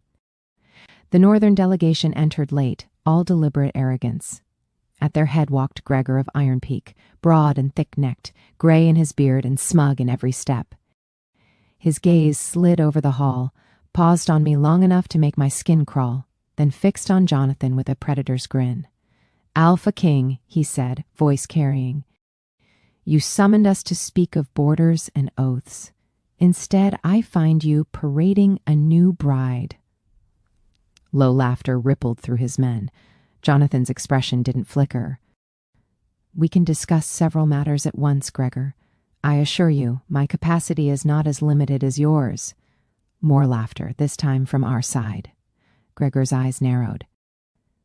The northern delegation entered late, all deliberate arrogance. At their head walked Gregor of Iron Peak, broad and thick-necked, gray in his beard and smug in every step. His gaze slid over the hall, paused on me long enough to make my skin crawl, then fixed on Jonathan with a predator's grin. "Alpha King," he said, voice carrying. "You summoned us to speak of borders and oaths. Instead, I find you parading a new bride." Low laughter rippled through his men. Jonathan's expression didn't flicker. "We can discuss several matters at once, Gregor. I assure you, my capacity is not as limited as yours." More laughter, this time from our side. Gregor's eyes narrowed.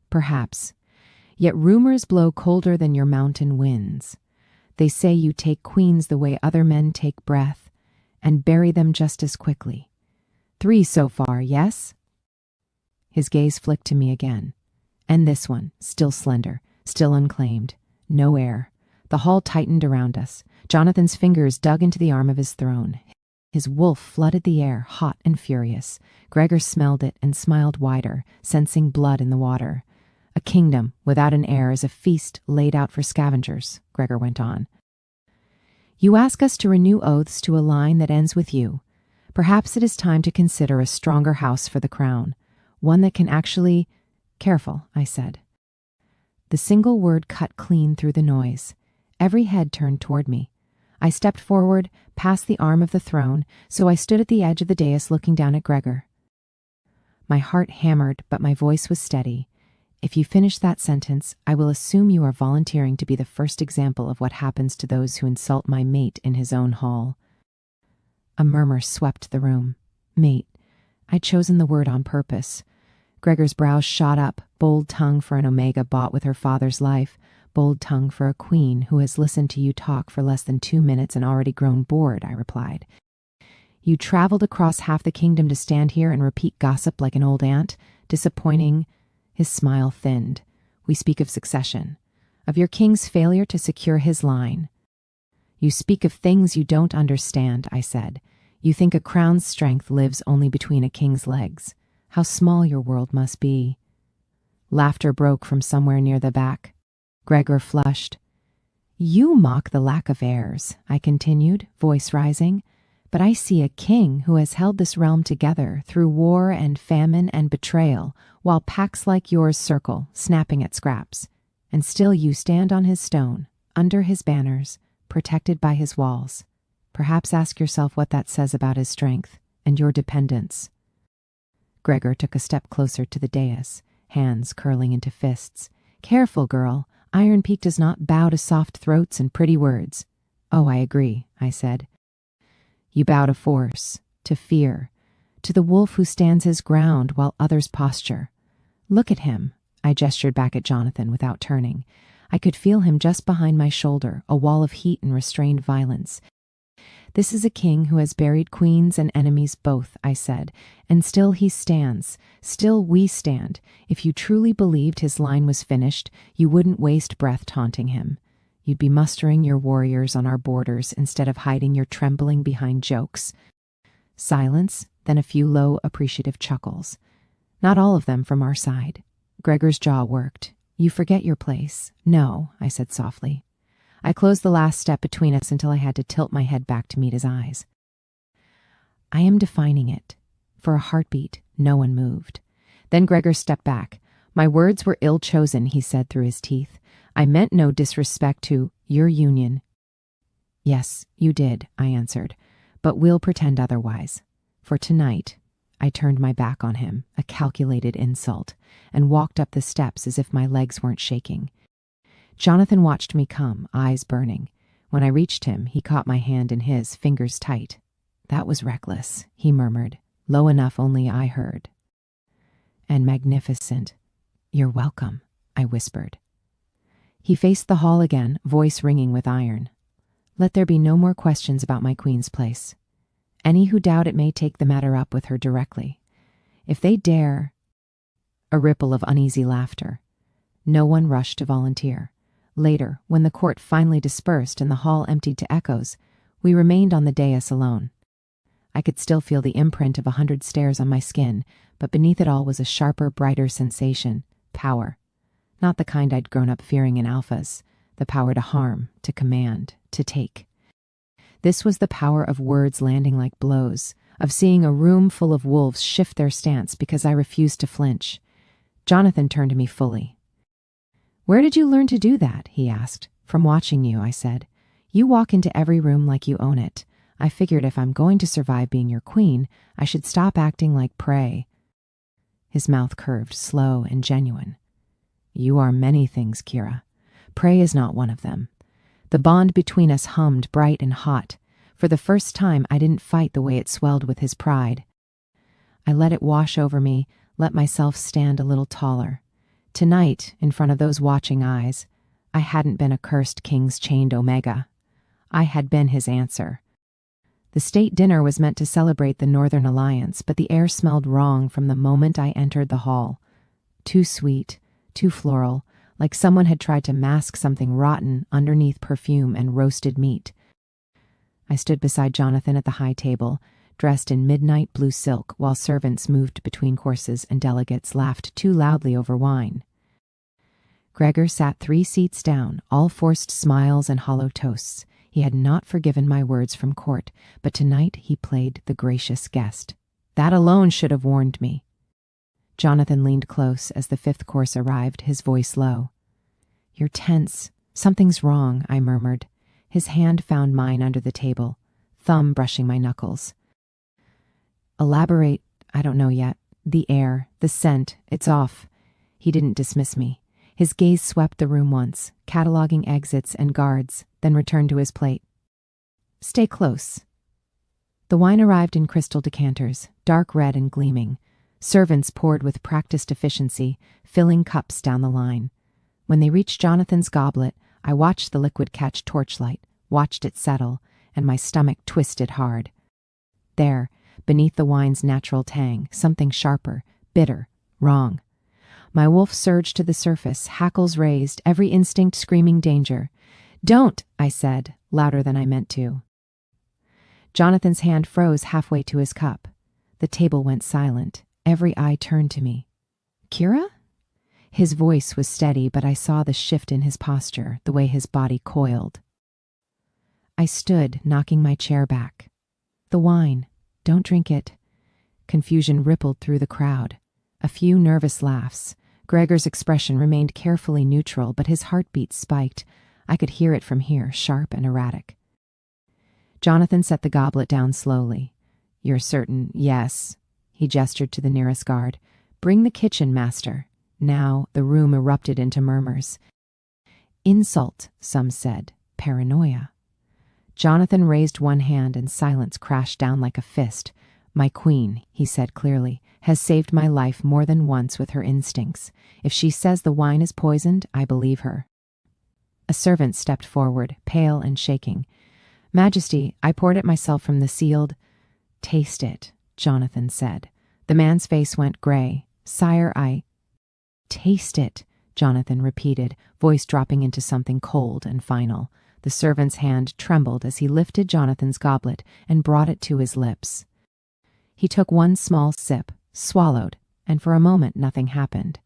"Perhaps. Yet rumors blow colder than your mountain winds. They say you take queens the way other men take breath, and bury them just as quickly. 3 so far, yes?" His gaze flicked to me again. "And this one, still slender, still unclaimed. No heir." The hall tightened around us. Jonathan's fingers dug into the arm of his throne. His wolf flooded the air, hot and furious. Gregor smelled it and smiled wider, sensing blood in the water. "A kingdom without an heir is a feast laid out for scavengers," Gregor went on. "You ask us to renew oaths to a line that ends with you. Perhaps it is time to consider a stronger house for the crown, one that can actually—" "Careful," I said. The single word cut clean through the noise. Every head turned toward me. I stepped forward, past the arm of the throne, so I stood at the edge of the dais looking down at Gregor. My heart hammered, but my voice was steady. "If you finish that sentence, I will assume you are volunteering to be the first example of what happens to those who insult my mate in his own hall." A murmur swept the room. Mate. I'd chosen the word on purpose. Gregor's brows shot up, bold tongue for an Omega bought with her father's life, bold tongue for a queen who has listened to you talk for less than 2 minutes and already grown bored, I replied. "You traveled across half the kingdom to stand here and repeat gossip like an old aunt? Disappointing." His smile thinned. "We speak of succession, of your king's failure to secure his line." "You speak of things you don't understand," I said. "You think a crown's strength lives only between a king's legs. How small your world must be." Laughter broke from somewhere near the back. Gregor flushed. "You mock the lack of heirs," I continued, voice rising. "But I see a king who has held this realm together through war and famine and betrayal, while packs like yours circle, snapping at scraps. And still you stand on his stone, under his banners, protected by his walls. Perhaps ask yourself what that says about his strength and your dependence." Gregor took a step closer to the dais, hands curling into fists. "Careful, girl. Iron Peak does not bow to soft throats and pretty words." "Oh, I agree," I said. "You bow to force, to fear, to the wolf who stands his ground while others posture. Look at him." I gestured back at Jonathan without turning. I could feel him just behind my shoulder, a wall of heat and restrained violence. "This is a king who has buried queens and enemies both," I said, "and still he stands. Still we stand. If you truly believed his line was finished, you wouldn't waste breath taunting him. You'd be mustering your warriors on our borders instead of hiding your trembling behind jokes." Silence, then a few low, appreciative chuckles. Not all of them from our side. Gregor's jaw worked. "You forget your place." "No," I said softly. I closed the last step between us until I had to tilt my head back to meet his eyes. "I am defining it." For a heartbeat, no one moved. Then Gregor stepped back. "My words were ill-chosen," he said through his teeth. "I meant no disrespect to your union." "Yes, you did," I answered, "but we'll pretend otherwise. For tonight," I turned my back on him, a calculated insult, and walked up the steps as if my legs weren't shaking. Jonathan watched me come, eyes burning. When I reached him, he caught my hand in his, fingers tight. "That was reckless," he murmured, low enough only I heard. "And magnificent." "You're welcome," I whispered. He faced the hall again, voice ringing with iron. "Let there be no more questions about my queen's place. Any who doubt it may take the matter up with her directly. If they dare—" A ripple of uneasy laughter. No one rushed to volunteer. Later, when the court finally dispersed and the hall emptied to echoes, we remained on the dais alone. I could still feel the imprint of 100 stares on my skin, but beneath it all was a sharper, brighter sensation, power. Not the kind I'd grown up fearing in alphas, the power to harm, to command, to take. This was the power of words landing like blows, of seeing a room full of wolves shift their stance because I refused to flinch. Jonathan turned to me fully. "Where did you learn to do that?" he asked. "From watching you," I said. "You walk into every room like you own it. I figured if I'm going to survive being your queen, I should stop acting like prey." His mouth curved, slow and genuine. "You are many things, Kira. Prey is not one of them." The bond between us hummed bright and hot. For the first time, I didn't fight the way it swelled with his pride. I let it wash over me, let myself stand a little taller. Tonight, in front of those watching eyes, I hadn't been a cursed king's chained omega. I had been his answer. The state dinner was meant to celebrate the Northern Alliance, but the air smelled wrong from the moment I entered the hall. Too sweet, too floral, like someone had tried to mask something rotten underneath perfume and roasted meat. I stood beside Jonathan at the high table, dressed in midnight blue silk, while servants moved between courses and delegates laughed too loudly over wine. Gregor sat 3 seats down, all forced smiles and hollow toasts. He had not forgiven my words from court, but tonight he played the gracious guest. That alone should have warned me. Jonathan leaned close as the 5th course arrived, his voice low. "You're tense. Something's wrong," I murmured. His hand found mine under the table, thumb brushing my knuckles. "Elaborate, I don't know yet. The air, the scent, it's off." He didn't dismiss me. His gaze swept the room once, cataloging exits and guards, then returned to his plate. "Stay close." The wine arrived in crystal decanters, dark red and gleaming. Servants poured with practiced efficiency, filling cups down the line. When they reached Jonathan's goblet, I watched the liquid catch torchlight, watched it settle, and my stomach twisted hard. There, beneath the wine's natural tang, something sharper, bitter, wrong. My wolf surged to the surface, hackles raised, every instinct screaming danger. "Don't," I said, louder than I meant to. Jonathan's hand froze halfway to his cup. The table went silent. Every eye turned to me. "Kira?" His voice was steady, but I saw the shift in his posture, the way his body coiled. I stood, knocking my chair back. "The wine. Don't drink it." Confusion rippled through the crowd. A few nervous laughs. Gregor's expression remained carefully neutral, but his heartbeat spiked. I could hear it from here, sharp and erratic. Jonathan set the goblet down slowly. "You're certain?" "Yes." He gestured to the nearest guard. "Bring the kitchen, master." Now the room erupted into murmurs. "Insult," some said. "Paranoia." Jonathan raised one hand and silence crashed down like a fist. "My queen," he said clearly, "has saved my life more than once with her instincts. If she says the wine is poisoned, I believe her." A servant stepped forward, pale and shaking. "Majesty, I poured it myself from the sealed—" "Taste it," Jonathan said. The man's face went gray. "Sire, I—" "Taste it," Jonathan repeated, voice dropping into something cold and final. The servant's hand trembled as he lifted Jonathan's goblet and brought it to his lips. He took one small sip, swallowed, and for a moment nothing happened.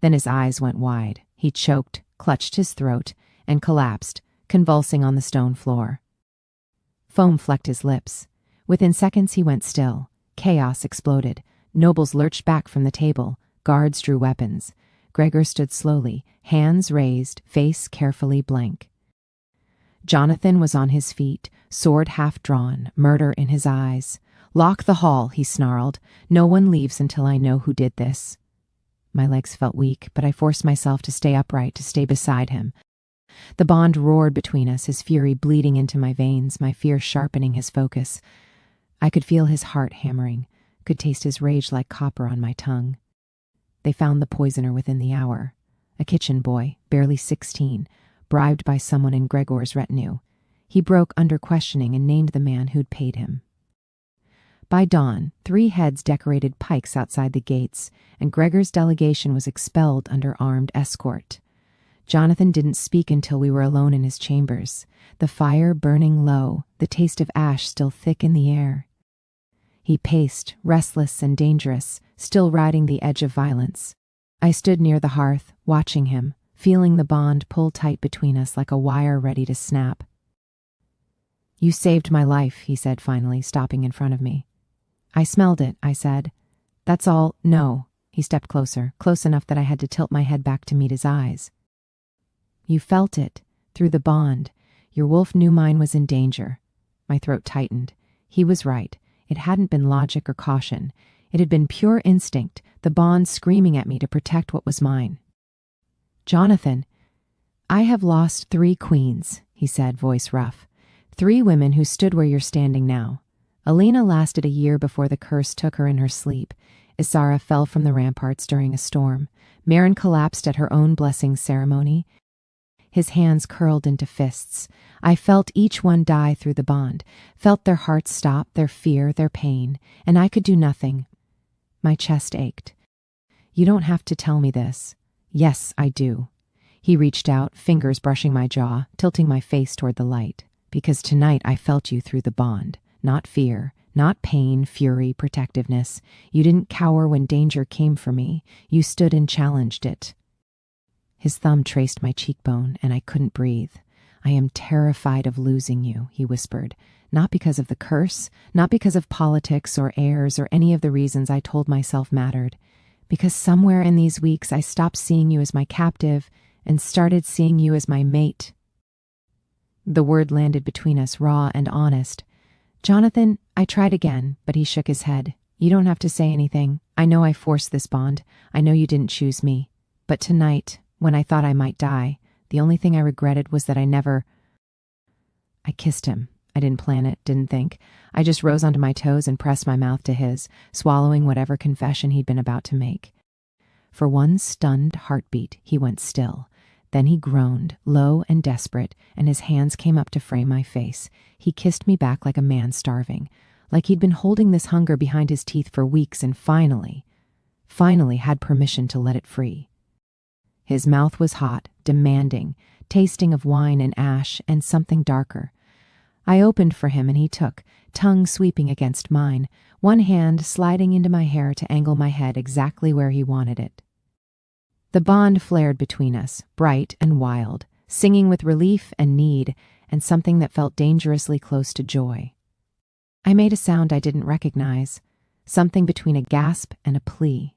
Then his eyes went wide. He choked, clutched his throat, and collapsed, convulsing on the stone floor. Foam flecked his lips. Within seconds he went still. Chaos exploded. Nobles lurched back from the table. Guards drew weapons. Gregor stood slowly, hands raised, face carefully blank. Jonathan was on his feet, sword half drawn, murder in his eyes. "Lock the hall," he snarled. "No one leaves until I know who did this." My legs felt weak, but I forced myself to stay upright, to stay beside him. The bond roared between us, his fury bleeding into my veins, my fear sharpening his focus. I could feel his heart hammering, could taste his rage like copper on my tongue. They found the poisoner within the hour. A kitchen boy, barely 16, bribed by someone in Gregor's retinue. He broke under questioning and named the man who'd paid him. By dawn, 3 heads decorated pikes outside the gates, and Gregor's delegation was expelled under armed escort. Jonathan didn't speak until we were alone in his chambers, the fire burning low, the taste of ash still thick in the air. He paced, restless and dangerous, still riding the edge of violence. I stood near the hearth, watching him, feeling the bond pull tight between us like a wire ready to snap. "You saved my life," he said finally, stopping in front of me. I smelled it, I said. That's all. No. He stepped closer, close enough that I had to tilt my head back to meet his eyes. You felt it, through the bond. Your wolf knew mine was in danger. My throat tightened. He was right. It hadn't been logic or caution. It had been pure instinct, the bond screaming at me to protect what was mine. Jonathan, I have lost 3 queens, he said, voice rough. 3 women who stood where you're standing now. Alina lasted a year before the curse took her in her sleep. Isara fell from the ramparts during a storm. Marin collapsed at her own blessing ceremony. His hands curled into fists. I felt each one die through the bond, felt their hearts stop, their fear, their pain, and I could do nothing. My chest ached. You don't have to tell me this. Yes, I do. He reached out, fingers brushing my jaw, tilting my face toward the light. Because tonight I felt you through the bond. Not fear, not pain, fury, protectiveness. You didn't cower when danger came for me. You stood and challenged it. His thumb traced my cheekbone, and I couldn't breathe. I am terrified of losing you, he whispered. Not because of the curse, not because of politics or heirs or any of the reasons I told myself mattered. Because somewhere in these weeks I stopped seeing you as my captive and started seeing you as my mate. The word landed between us, raw and honest. Jonathan, I tried again, but he shook his head. You don't have to say anything. I know I forced this bond. I know you didn't choose me. But tonight, when I thought I might die, the only thing I regretted was that I kissed him. I didn't plan it, didn't think. I just rose onto my toes and pressed my mouth to his, swallowing whatever confession he'd been about to make. For one stunned heartbeat, he went still. Then he groaned, low and desperate, and his hands came up to frame my face. He kissed me back like a man starving, like he'd been holding this hunger behind his teeth for weeks and finally had permission to let it free. His mouth was hot, demanding, tasting of wine and ash and something darker. I opened for him and he took, tongue sweeping against mine, one hand sliding into my hair to angle my head exactly where he wanted it. The bond flared between us, bright and wild, singing with relief and need, and something that felt dangerously close to joy. I made a sound I didn't recognize, something between a gasp and a plea.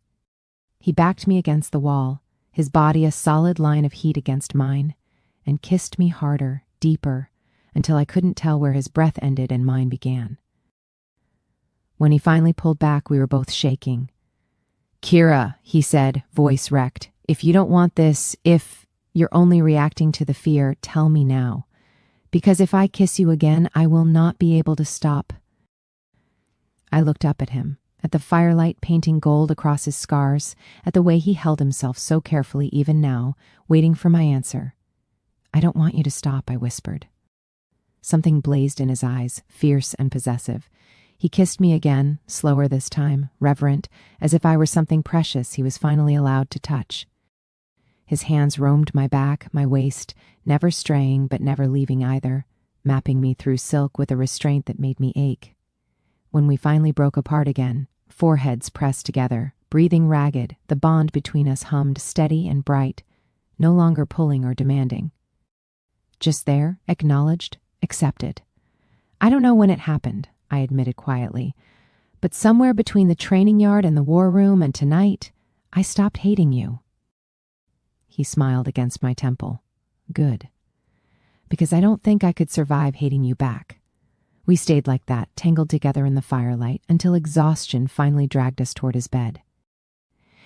He backed me against the wall, his body a solid line of heat against mine, and kissed me harder, deeper, until I couldn't tell where his breath ended and mine began. When he finally pulled back, we were both shaking. Kira, he said, voice wrecked, if you don't want this, if you're only reacting to the fear, tell me now. Because if I kiss you again, I will not be able to stop. I looked up at him, at the firelight painting gold across his scars, at the way he held himself so carefully even now, waiting for my answer. I don't want you to stop, I whispered. Something blazed in his eyes, fierce and possessive. He kissed me again, slower this time, reverent, as if I were something precious he was finally allowed to touch. His hands roamed my back, my waist, never straying but never leaving either, mapping me through silk with a restraint that made me ache. When we finally broke apart again, foreheads pressed together, breathing ragged, the bond between us hummed steady and bright, no longer pulling or demanding. Just there, acknowledged, accepted. I don't know when it happened, I admitted quietly, but somewhere between the training yard and the war room and tonight, I stopped hating you. He smiled against my temple. Good. Because I don't think I could survive hating you back. We stayed like that, tangled together in the firelight, until exhaustion finally dragged us toward his bed.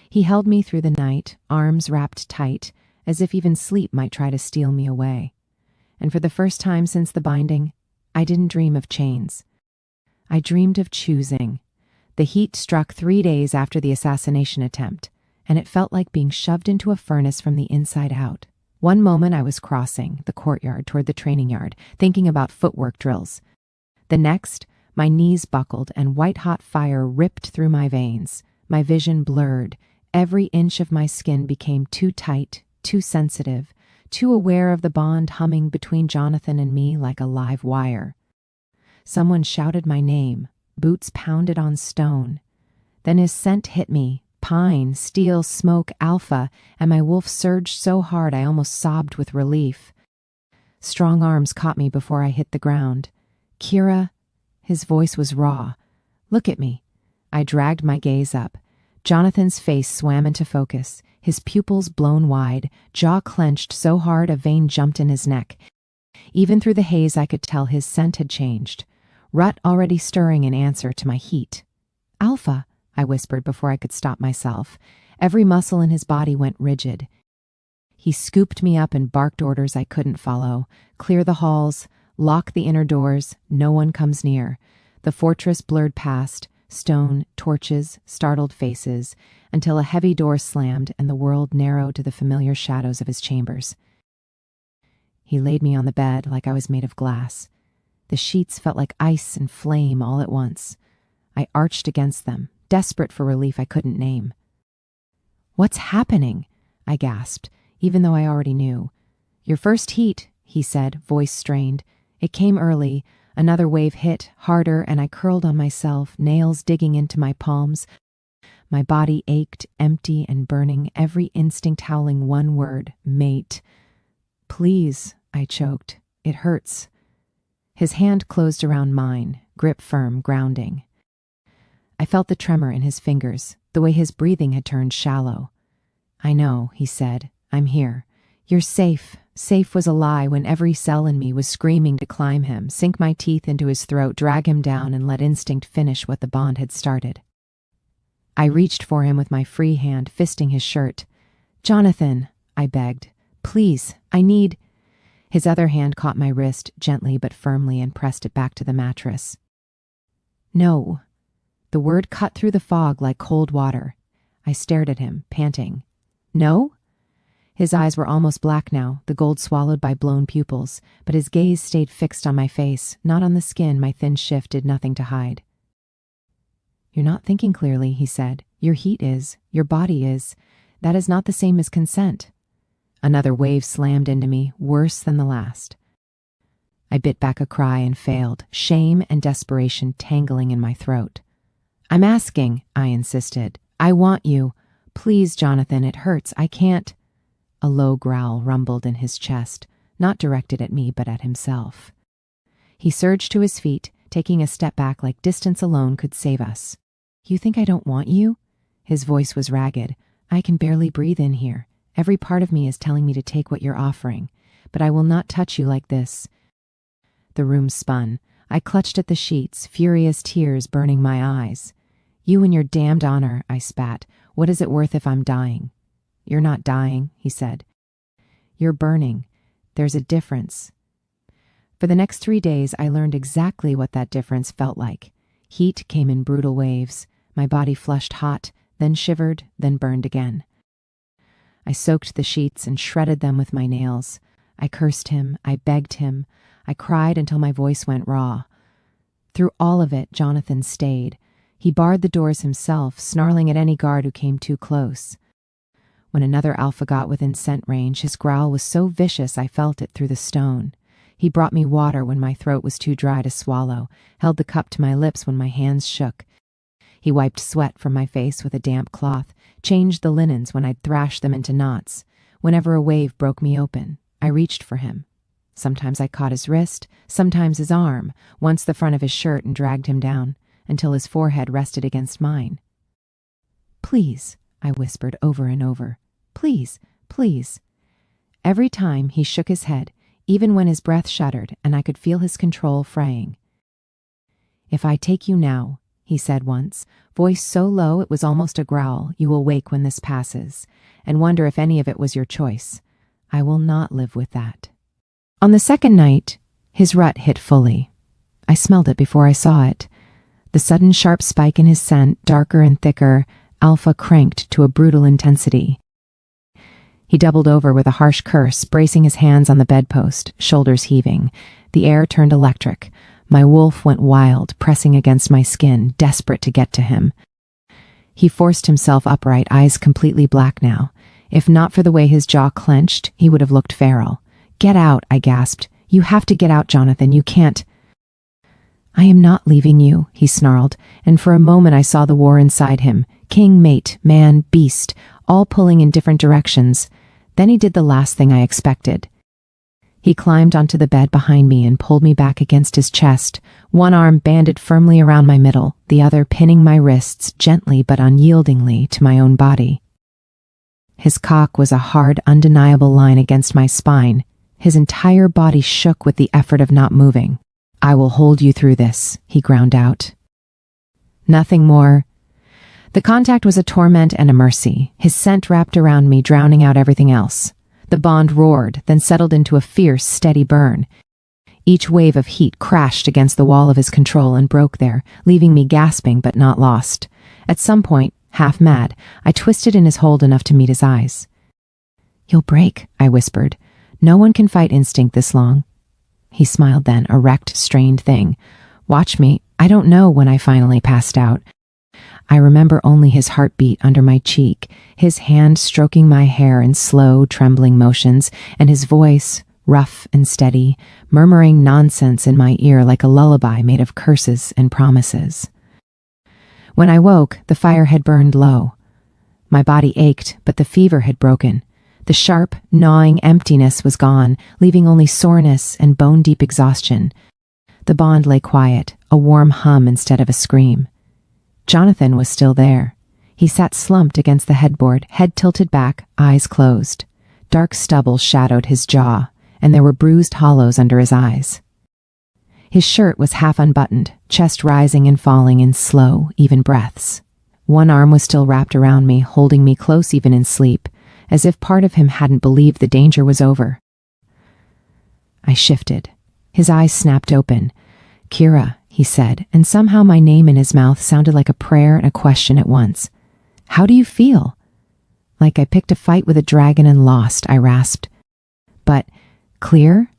He held me through the night, arms wrapped tight, as if even sleep might try to steal me away. And for the first time since the binding, I didn't dream of chains. I dreamed of choosing. The heat struck 3 days after the assassination attempt, and it felt like being shoved into a furnace from the inside out. One moment I was crossing the courtyard toward the training yard, thinking about footwork drills. The next, my knees buckled and white-hot fire ripped through my veins. My vision blurred. Every inch of my skin became too tight, too sensitive, too aware of the bond humming between Jonathan and me like a live wire. Someone shouted my name. Boots pounded on stone. Then his scent hit me. Pine, steel, smoke, alpha, and my wolf surged so hard I almost sobbed with relief. Strong arms caught me before I hit the ground. Kira, his voice was raw. Look at me. I dragged my gaze up. Jonathan's face swam into focus, his pupils blown wide, jaw clenched so hard a vein jumped in his neck. Even through the haze I could tell his scent had changed, rut already stirring in answer to my heat. "Alpha," I whispered before I could stop myself. Every muscle in his body went rigid. He scooped me up and barked orders I couldn't follow. Clear the halls, lock the inner doors, no one comes near. The fortress blurred past, stone, torches, startled faces, until a heavy door slammed and the world narrowed to the familiar shadows of his chambers. He laid me on the bed like I was made of glass. The sheets felt like ice and flame all at once. I arched against them, desperate for relief I couldn't name. "What's happening?" I gasped, even though I already knew. "Your first heat," he said, voice strained. It came early. Another wave hit, harder, and I curled on myself, nails digging into my palms. My body ached, empty and burning, every instinct howling one word: mate. "Please," I choked. "It hurts." His hand closed around mine, grip firm, grounding. I felt the tremor in his fingers, the way his breathing had turned shallow. "I know," he said. "I'm here. You're safe." Safe was a lie when every cell in me was screaming to climb him, sink my teeth into his throat, drag him down, and let instinct finish what the bond had started. I reached for him with my free hand, fisting his shirt. "Jonathan," I begged. "Please, I need—" His other hand caught my wrist, gently but firmly, and pressed it back to the mattress. "No." The word cut through the fog like cold water. I stared at him, panting. "No?" His eyes were almost black now, the gold swallowed by blown pupils, but his gaze stayed fixed on my face, not on the skin my thin shift did nothing to hide. "You're not thinking clearly," he said. "Your heat is. Your body is. That is not the same as consent." Another wave slammed into me, worse than the last. I bit back a cry and failed, shame and desperation tangling in my throat. "I'm asking," I insisted. "I want you. Please, Jonathan, it hurts. I can't." A low growl rumbled in his chest, not directed at me but at himself. He surged to his feet, taking a step back like distance alone could save us. "You think I don't want you?" His voice was ragged. "I can barely breathe in here. Every part of me is telling me to take what you're offering, but I will not touch you like this." The room spun. I clutched at the sheets, furious tears burning my eyes. "You and your damned honor," I spat. "What is it worth if I'm dying?" "You're not dying," he said. "You're burning. There's a difference." For the next 3 days, I learned exactly what that difference felt like. Heat came in brutal waves. My body flushed hot, then shivered, then burned again. I soaked the sheets and shredded them with my nails. I cursed him. I begged him. I cried until my voice went raw. Through all of it, Jonathan stayed. He barred the doors himself, snarling at any guard who came too close. When another alpha got within scent range, his growl was so vicious I felt it through the stone. He brought me water when my throat was too dry to swallow, held the cup to my lips when my hands shook. He wiped sweat from my face with a damp cloth, changed the linens when I'd thrashed them into knots. Whenever a wave broke me open, I reached for him. Sometimes I caught his wrist, sometimes his arm, once the front of his shirt, and dragged him down, until his forehead rested against mine. "Please," I whispered over and over. "Please, please." Every time he shook his head, even when his breath shuddered, and I could feel his control fraying. "If I take you now," he said once, voice so low it was almost a growl, "you will wake when this passes, and wonder if any of it was your choice. I will not live with that." On the second night, his rut hit fully. I smelled it before I saw it. The sudden sharp spike in his scent, darker and thicker, Alpha cranked to a brutal intensity. He doubled over with a harsh curse, bracing his hands on the bedpost, shoulders heaving. The air turned electric. My wolf went wild, pressing against my skin, desperate to get to him. He forced himself upright, eyes completely black now. If not for the way his jaw clenched, he would have looked feral. "Get out," I gasped. "You have to get out, Jonathan. You can't." "I am not leaving you," he snarled, and for a moment I saw the war inside him. King, mate, man, beast, all pulling in different directions. Then he did the last thing I expected. He climbed onto the bed behind me and pulled me back against his chest, one arm banded firmly around my middle, the other pinning my wrists gently but unyieldingly to my own body. His cock was a hard, undeniable line against my spine. His entire body shook with the effort of not moving. "I will hold you through this," he ground out. Nothing more. The contact was a torment and a mercy. His scent wrapped around me, drowning out everything else. The bond roared, then settled into a fierce, steady burn. Each wave of heat crashed against the wall of his control and broke there, leaving me gasping but not lost. At some point, half mad, I twisted in his hold enough to meet his eyes. "You'll break," I whispered. "No one can fight instinct this long." He smiled then, a wrecked, strained thing. "Watch me. I don't know when I finally passed out." I remember only his heartbeat under my cheek, his hand stroking my hair in slow, trembling motions, and his voice, rough and steady, murmuring nonsense in my ear like a lullaby made of curses and promises. When I woke, the fire had burned low. My body ached, but the fever had broken. The sharp, gnawing emptiness was gone, leaving only soreness and bone-deep exhaustion. The bond lay quiet, a warm hum instead of a scream. Jonathan was still there. He sat slumped against the headboard, head tilted back, eyes closed. Dark stubble shadowed his jaw, and there were bruised hollows under his eyes. His shirt was half unbuttoned, chest rising and falling in slow, even breaths. One arm was still wrapped around me, holding me close even in sleep, as if part of him hadn't believed the danger was over. I shifted. His eyes snapped open. "Kira," he said, and somehow my name in his mouth sounded like a prayer and a question at once. "How do you feel?" "Like I picked a fight with a dragon and lost," I rasped. "But clear?"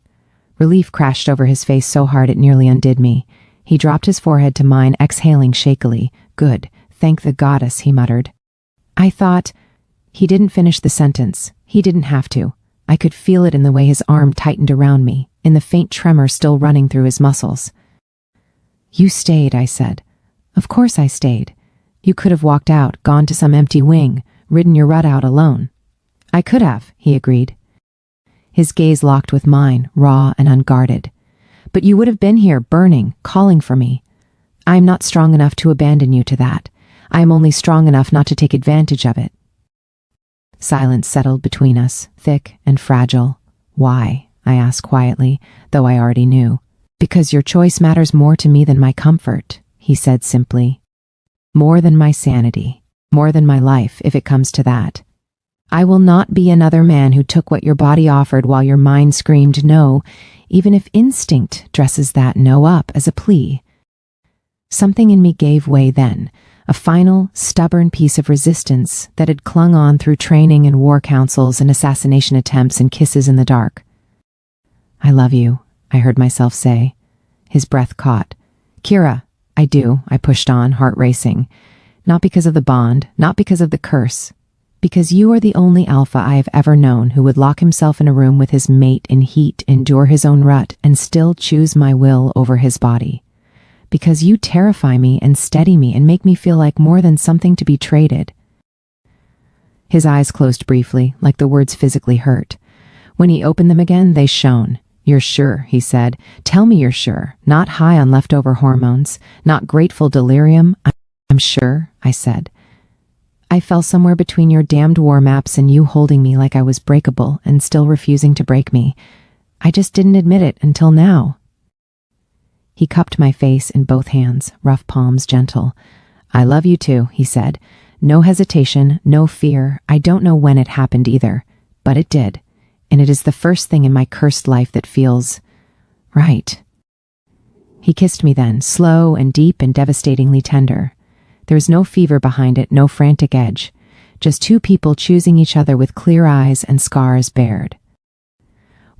Relief crashed over his face so hard it nearly undid me. He dropped his forehead to mine, exhaling shakily. "Good. Thank the goddess," he muttered. I thought... He didn't finish the sentence. He didn't have to. I could feel it in the way his arm tightened around me, in the faint tremor still running through his muscles. "You stayed," I said. "Of course I stayed. You could have walked out, gone to some empty wing, ridden your rut out alone." "I could have," he agreed. His gaze locked with mine, raw and unguarded. "But you would have been here, burning, calling for me. I am not strong enough to abandon you to that. I am only strong enough not to take advantage of it." Silence settled between us, thick and fragile. "Why?" I asked quietly, though I already knew. "Because your choice matters more to me than my comfort," he said simply. "More than my sanity. More than my life, if it comes to that. I will not be another man who took what your body offered while your mind screamed no, even if instinct dresses that no up as a plea." Something in me gave way then, a final, stubborn piece of resistance that had clung on through training and war councils and assassination attempts and kisses in the dark. "I love you," I heard myself say. His breath caught. "Kira, I do," I pushed on, heart racing. "Not because of the bond, not because of the curse. Because you are the only alpha I have ever known who would lock himself in a room with his mate in heat, endure his own rut, and still choose my will over his body. Because you terrify me and steady me and make me feel like more than something to be traded." His eyes closed briefly, like the words physically hurt. When he opened them again, they shone. "You're sure," he said. "Tell me you're sure. Not high on leftover hormones, not grateful delirium." "I'm sure," I said. "I fell somewhere between your damned war maps and you holding me like I was breakable and still refusing to break me. I just didn't admit it until now." He cupped my face in both hands, rough palms gentle. "I love you too," he said. "No hesitation, no fear. I don't know when it happened either, but it did. And it is the first thing in my cursed life that feels right." He kissed me then, slow and deep and devastatingly tender. There was no fever behind it, no frantic edge. Just two people choosing each other with clear eyes and scars bared.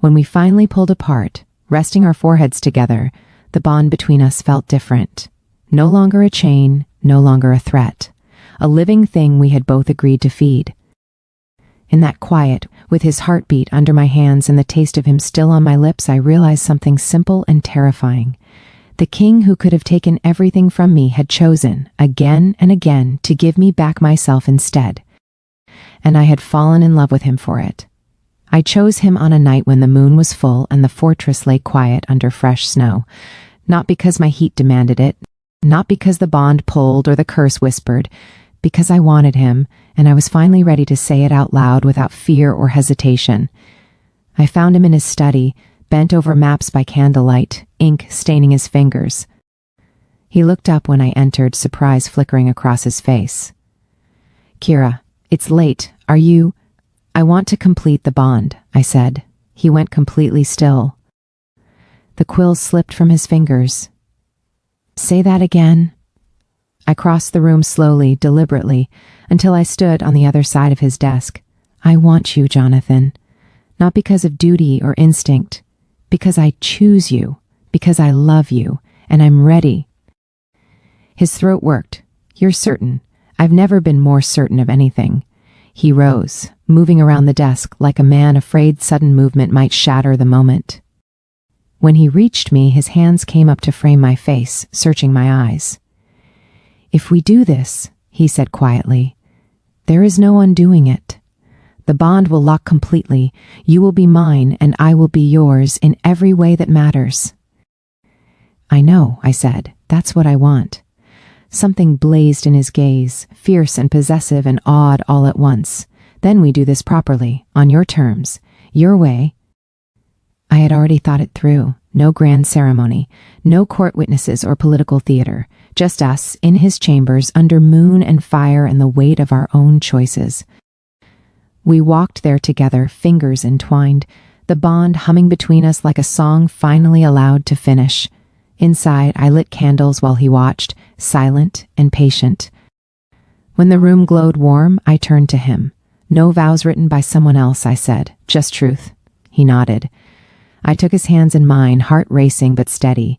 When we finally pulled apart, resting our foreheads together, the bond between us felt different. No longer a chain, no longer a threat. A living thing we had both agreed to feed. In that quiet, with his heartbeat under my hands and the taste of him still on my lips, I realized something simple and terrifying. The king who could have taken everything from me had chosen, again and again, to give me back myself instead. And I had fallen in love with him for it. I chose him on a night when the moon was full and the fortress lay quiet under fresh snow. Not because my heat demanded it, not because the bond pulled or the curse whispered, because I wanted him, and I was finally ready to say it out loud without fear or hesitation. I found him in his study, bent over maps by candlelight, ink staining his fingers. He looked up when I entered, surprise flickering across his face. "Kira, it's late. Are you—" "I want to complete the bond," I said. He went completely still. The quill slipped from his fingers. "Say that again." I crossed the room slowly, deliberately, until I stood on the other side of his desk. "I want you, Jonathan. Not because of duty or instinct. Because I choose you. Because I love you. And I'm ready." His throat worked. "You're certain?" "I've never been more certain of anything." He rose, moving around the desk like a man afraid sudden movement might shatter the moment. When he reached me, his hands came up to frame my face, searching my eyes. "If we do this," he said quietly, "there is no undoing it. The bond will lock completely. You will be mine, and I will be yours in every way that matters." "I know," I said. "That's what I want." Something blazed in his gaze, fierce and possessive and awed all at once. "Then we do this properly, on your terms, your way." I had already thought it through. No grand ceremony, no court witnesses or political theater, just us in his chambers under moon and fire and the weight of our own choices. We walked there together, fingers entwined, the bond humming between us like a song finally allowed to finish. Inside, I lit candles while he watched, silent and patient. When the room glowed warm, I turned to him. "No vows written by someone else," I said. "Just truth." He nodded. I took his hands in mine, heart racing but steady.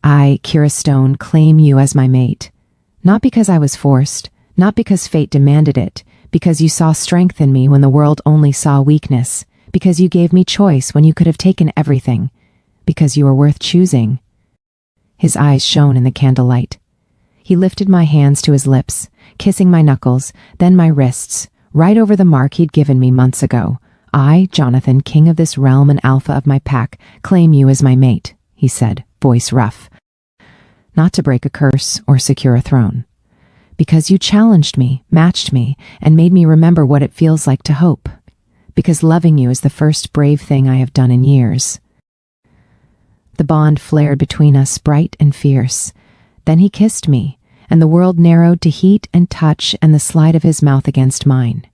"I, Kira Stone, claim you as my mate. Not because I was forced, not because fate demanded it, because you saw strength in me when the world only saw weakness, because you gave me choice when you could have taken everything, because you are worth choosing." His eyes shone in the candlelight. He lifted my hands to his lips, kissing my knuckles, then my wrists, right over the mark he'd given me months ago. "I, Jonathan, king of this realm and alpha of my pack, claim you as my mate," he said, voice rough. "Not to break a curse or secure a throne. Because you challenged me, matched me, and made me remember what it feels like to hope. Because loving you is the first brave thing I have done in years." The bond flared between us, bright and fierce. Then he kissed me, and the world narrowed to heat and touch and the slide of his mouth against mine.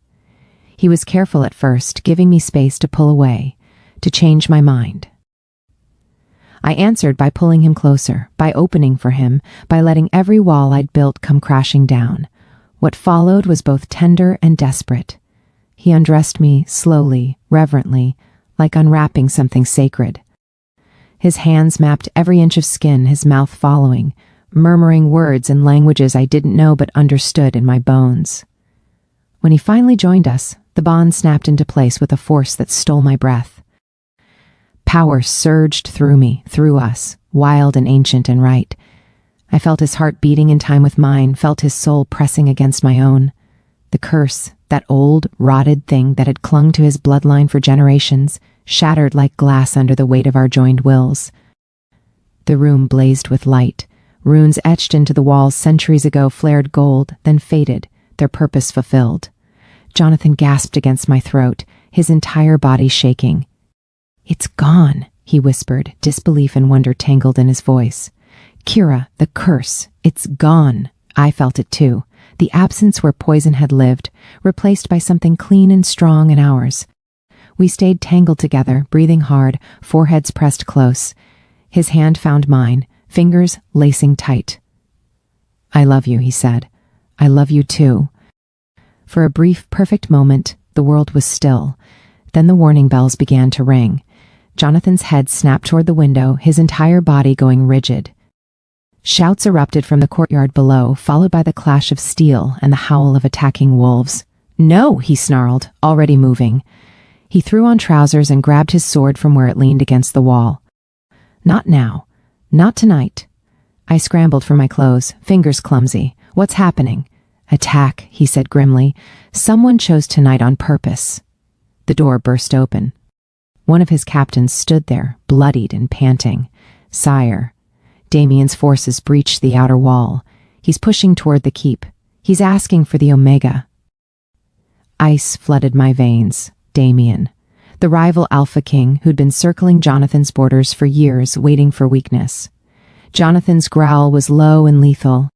He was careful at first, giving me space to pull away, to change my mind. I answered by pulling him closer, by opening for him, by letting every wall I'd built come crashing down. What followed was both tender and desperate. He undressed me slowly, reverently, like unwrapping something sacred. His hands mapped every inch of skin, his mouth following, murmuring words in languages I didn't know but understood in my bones. When he finally joined us, the bond snapped into place with a force that stole my breath. Power surged through me, through us, wild and ancient and right. I felt his heart beating in time with mine, felt his soul pressing against my own. The curse, that old, rotted thing that had clung to his bloodline for generations, shattered like glass under the weight of our joined wills. The room blazed with light. Runes etched into the walls centuries ago flared gold, then faded, their purpose fulfilled. Jonathan gasped against my throat, his entire body shaking. "It's gone," he whispered, disbelief and wonder tangled in his voice. "Kira, the curse, it's gone." I felt it too, the absence where poison had lived, replaced by something clean and strong and ours. We stayed tangled together, breathing hard, foreheads pressed close. His hand found mine, fingers lacing tight. "I love you," he said. "I love you too." For a brief, perfect moment, the world was still. Then the warning bells began to ring. Jonathan's head snapped toward the window, his entire body going rigid. Shouts erupted from the courtyard below, followed by the clash of steel and the howl of attacking wolves. "No," he snarled, already moving. He threw on trousers and grabbed his sword from where it leaned against the wall. "Not now. Not tonight." I scrambled for my clothes, fingers clumsy. "What's happening?" "Attack," he said grimly. "Someone chose tonight on purpose." The door burst open. One of his captains stood there, bloodied and panting. "Sire, Damien's forces breached the outer wall. He's pushing toward the keep. He's asking for the Omega." Ice flooded my veins. Damien, the rival Alpha King who'd been circling Jonathan's borders for years, waiting for weakness. Jonathan's growl was low and lethal.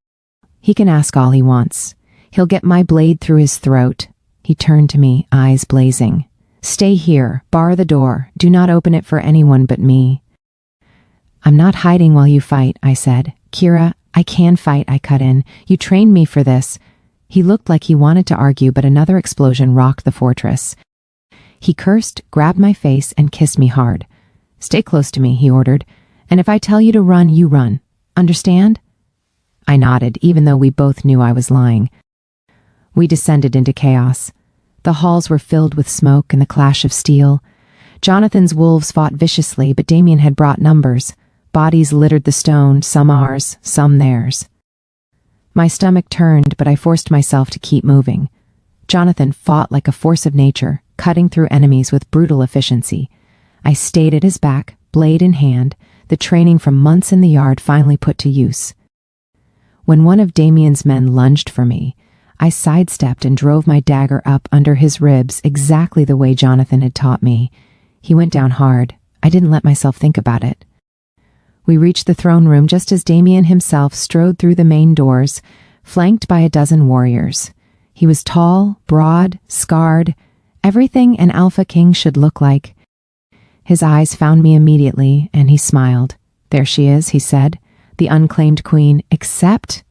"He can ask all he wants. He'll get my blade through his throat." He turned to me, eyes blazing. "Stay here, bar the door, do not open it for anyone but me." "I'm not hiding while you fight," I said. "Kira, I can fight," I cut in. "You trained me for this." He looked like he wanted to argue, but another explosion rocked the fortress. He cursed, grabbed my face, and kissed me hard. "Stay close to me," he ordered. "And if I tell you to run, you run. Understand?" I nodded, even though we both knew I was lying. We descended into chaos. The halls were filled with smoke and the clash of steel. Jonathan's wolves fought viciously, but Damien had brought numbers. Bodies littered the stone, some ours, some theirs. My stomach turned, but I forced myself to keep moving. Jonathan fought like a force of nature, cutting through enemies with brutal efficiency. I stayed at his back, blade in hand, the training from months in the yard finally put to use. When one of Damien's men lunged for me, I sidestepped and drove my dagger up under his ribs exactly the way Jonathan had taught me. He went down hard. I didn't let myself think about it. We reached the throne room just as Damien himself strode through the main doors, flanked by a dozen warriors. He was tall, broad, scarred, everything an Alpha King should look like. His eyes found me immediately, and he smiled. "There she is," he said, "the unclaimed queen, except—"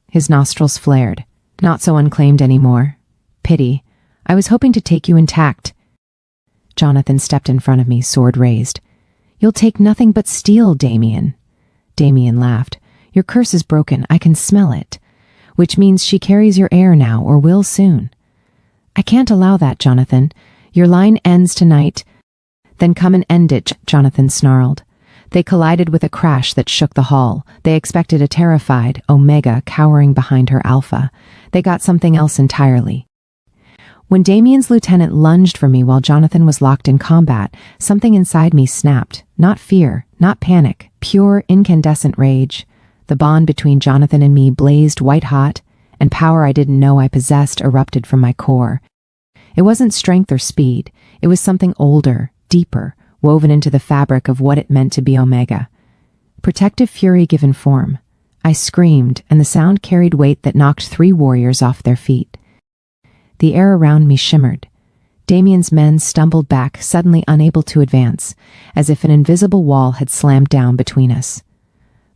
His nostrils flared. "Not so unclaimed anymore. Pity. I was hoping to take you intact." Jonathan stepped in front of me, sword raised. "You'll take nothing but steel, Damien." Damien laughed. "Your curse is broken. I can smell it. Which means she carries your heir now, or will soon." "I can't allow that, Jonathan. Your line ends tonight." "Then come and end it," Jonathan snarled. They collided with a crash that shook the hall. They expected a terrified Omega cowering behind her Alpha. They got something else entirely. When Damien's lieutenant lunged for me while Jonathan was locked in combat, something inside me snapped. Not fear, not panic, pure incandescent rage. The bond between Jonathan and me blazed white-hot, and power I didn't know I possessed erupted from my core. It wasn't strength or speed. It was something older, deeper, woven into the fabric of what it meant to be Omega. Protective fury given form. I screamed, and the sound carried weight that knocked 3 warriors off their feet. The air around me shimmered. Damien's men stumbled back, suddenly unable to advance, as if an invisible wall had slammed down between us.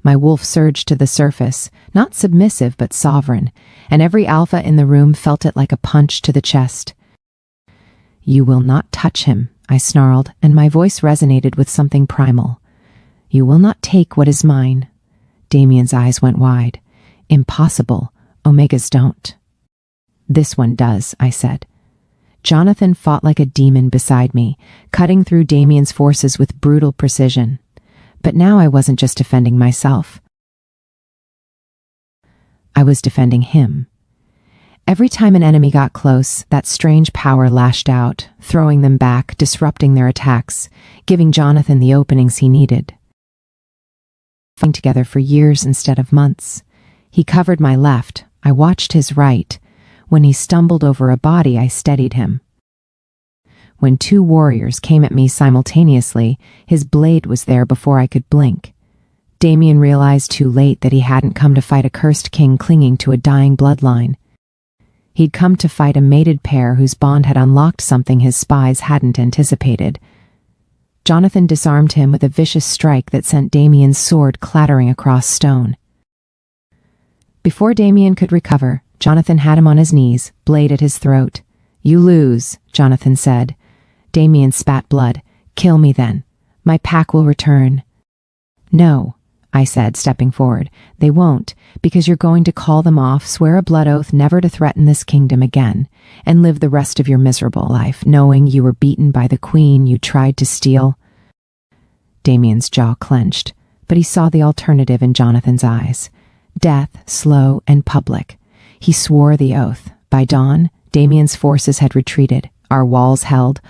My wolf surged to the surface, not submissive but sovereign, and every Alpha in the room felt it like a punch to the chest. "You will not touch him," I snarled, and my voice resonated with something primal. "You will not take what is mine." Damien's eyes went wide. "Impossible. Omegas don't." "This one does," I said. Jonathan fought like a demon beside me, cutting through Damien's forces with brutal precision. But now I wasn't just defending myself. I was defending him. Every time an enemy got close, that strange power lashed out, throwing them back, disrupting their attacks, giving Jonathan the openings he needed. Fighting together for years instead of months. He covered my left. I watched his right. When he stumbled over a body, I steadied him. When 2 warriors came at me simultaneously, his blade was there before I could blink. Damien realized too late that he hadn't come to fight a cursed king clinging to a dying bloodline. He'd come to fight a mated pair whose bond had unlocked something his spies hadn't anticipated. Jonathan disarmed him with a vicious strike that sent Damien's sword clattering across stone. Before Damien could recover, Jonathan had him on his knees, blade at his throat. "You lose," Jonathan said. Damien spat blood. "Kill me then. My pack will return." "No," I said, stepping forward. "They won't, because you're going to call them off, swear a blood oath never to threaten this kingdom again, and live the rest of your miserable life, knowing you were beaten by the queen you tried to steal." Damien's jaw clenched, but he saw the alternative in Jonathan's eyes. Death, slow and public. He swore the oath. By dawn, Damien's forces had retreated, our walls held.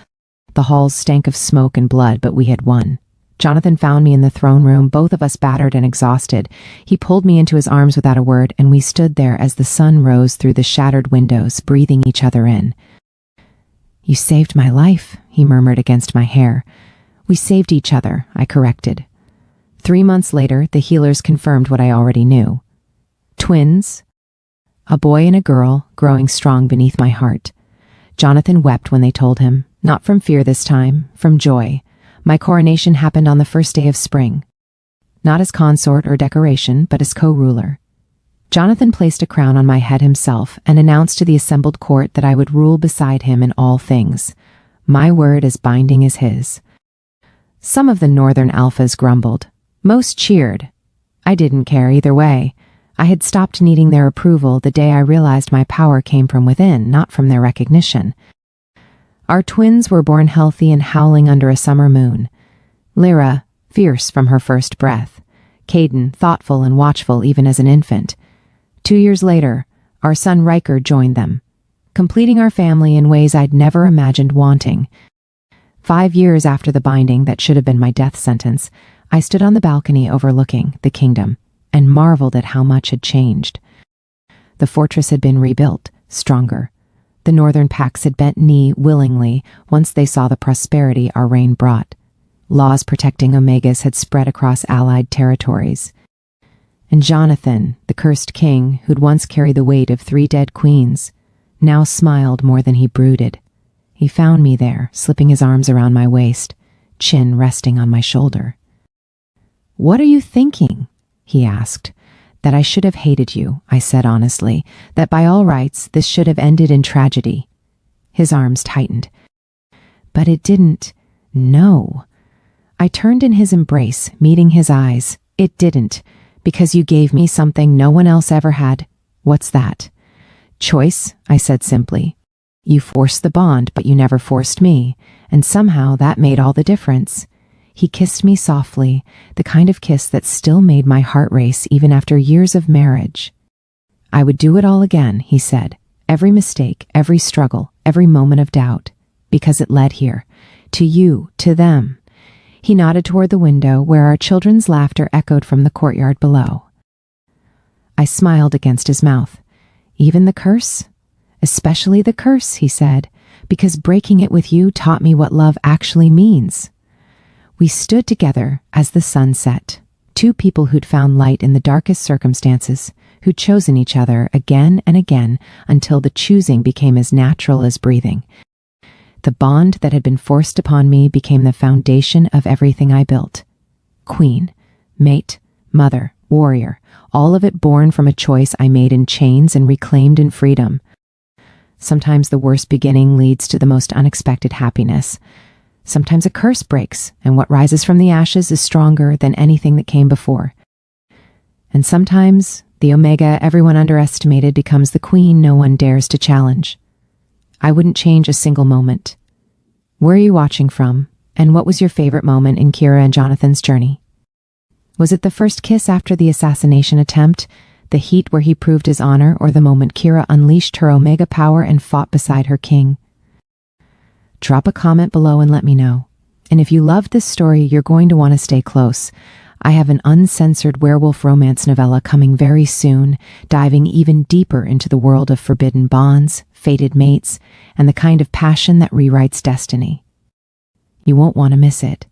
The halls stank of smoke and blood, but we had won. Jonathan found me in the throne room, both of us battered and exhausted. He pulled me into his arms without a word, and we stood there as the sun rose through the shattered windows, breathing each other in. "You saved my life," he murmured against my hair. "We saved each other," I corrected. 3 months later, the healers confirmed what I already knew. Twins. A boy and a girl, growing strong beneath my heart. Jonathan wept when they told him, not from fear this time, from joy. My coronation happened on the first day of spring. Not as consort or decoration, but as co-ruler. Jonathan placed a crown on my head himself and announced to the assembled court that I would rule beside him in all things. My word as binding as his. Some of the northern alphas grumbled. Most cheered. I didn't care either way. I had stopped needing their approval the day I realized my power came from within, not from their recognition. Our twins were born healthy and howling under a summer moon. Lyra, fierce from her first breath. Caden, thoughtful and watchful even as an infant. 2 years later, our son Riker joined them, completing our family in ways I'd never imagined wanting. 5 years after the binding that should have been my death sentence, I stood on the balcony overlooking the kingdom and marveled at how much had changed. The fortress had been rebuilt, stronger. The northern packs had bent knee willingly once they saw the prosperity our reign brought. Laws protecting Omegas had spread across allied territories. And Jonathan, the cursed king who'd once carried the weight of 3 dead queens, now smiled more than he brooded. He found me there, slipping his arms around my waist, chin resting on my shoulder. "What are you thinking?" he asked. "That I should have hated you," I said honestly, "that by all rights this should have ended in tragedy." His arms tightened. But it didn't. No. I turned in his embrace, meeting his eyes. "It didn't, because you gave me something no one else ever had." "What's that?" "Choice," I said simply. "You forced the bond, but you never forced me, and somehow that made all the difference." He kissed me softly, the kind of kiss that still made my heart race even after years of marriage. "I would do it all again," he said. "Every mistake, every struggle, every moment of doubt, because it led here. To you, to them." He nodded toward the window where our children's laughter echoed from the courtyard below. I smiled against his mouth. "Even the curse?" "Especially the curse," he said, "because breaking it with you taught me what love actually means." We stood together as the sun set, 2 people who'd found light in the darkest circumstances, who'd chosen each other again and again until the choosing became as natural as breathing. The bond that had been forced upon me became the foundation of everything I built. Queen, mate, mother, warrior, all of it born from a choice I made in chains and reclaimed in freedom. Sometimes the worst beginning leads to the most unexpected happiness. Sometimes a curse breaks, and what rises from the ashes is stronger than anything that came before. And sometimes the Omega everyone underestimated becomes the queen no one dares to challenge. I wouldn't change a single moment. Where are you watching from, and what was your favorite moment in Kira and Jonathan's journey? Was it the first kiss after the assassination attempt, the heat where he proved his honor, or the moment Kira unleashed her Omega power and fought beside her king? Drop a comment below and let me know. And if you loved this story, you're going to want to stay close. I have an uncensored werewolf romance novella coming very soon, diving even deeper into the world of forbidden bonds, fated mates, and the kind of passion that rewrites destiny. You won't want to miss it.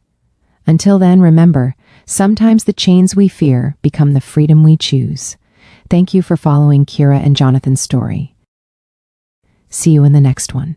Until then, remember, sometimes the chains we fear become the freedom we choose. Thank you for following Kira and Jonathan's story. See you in the next one.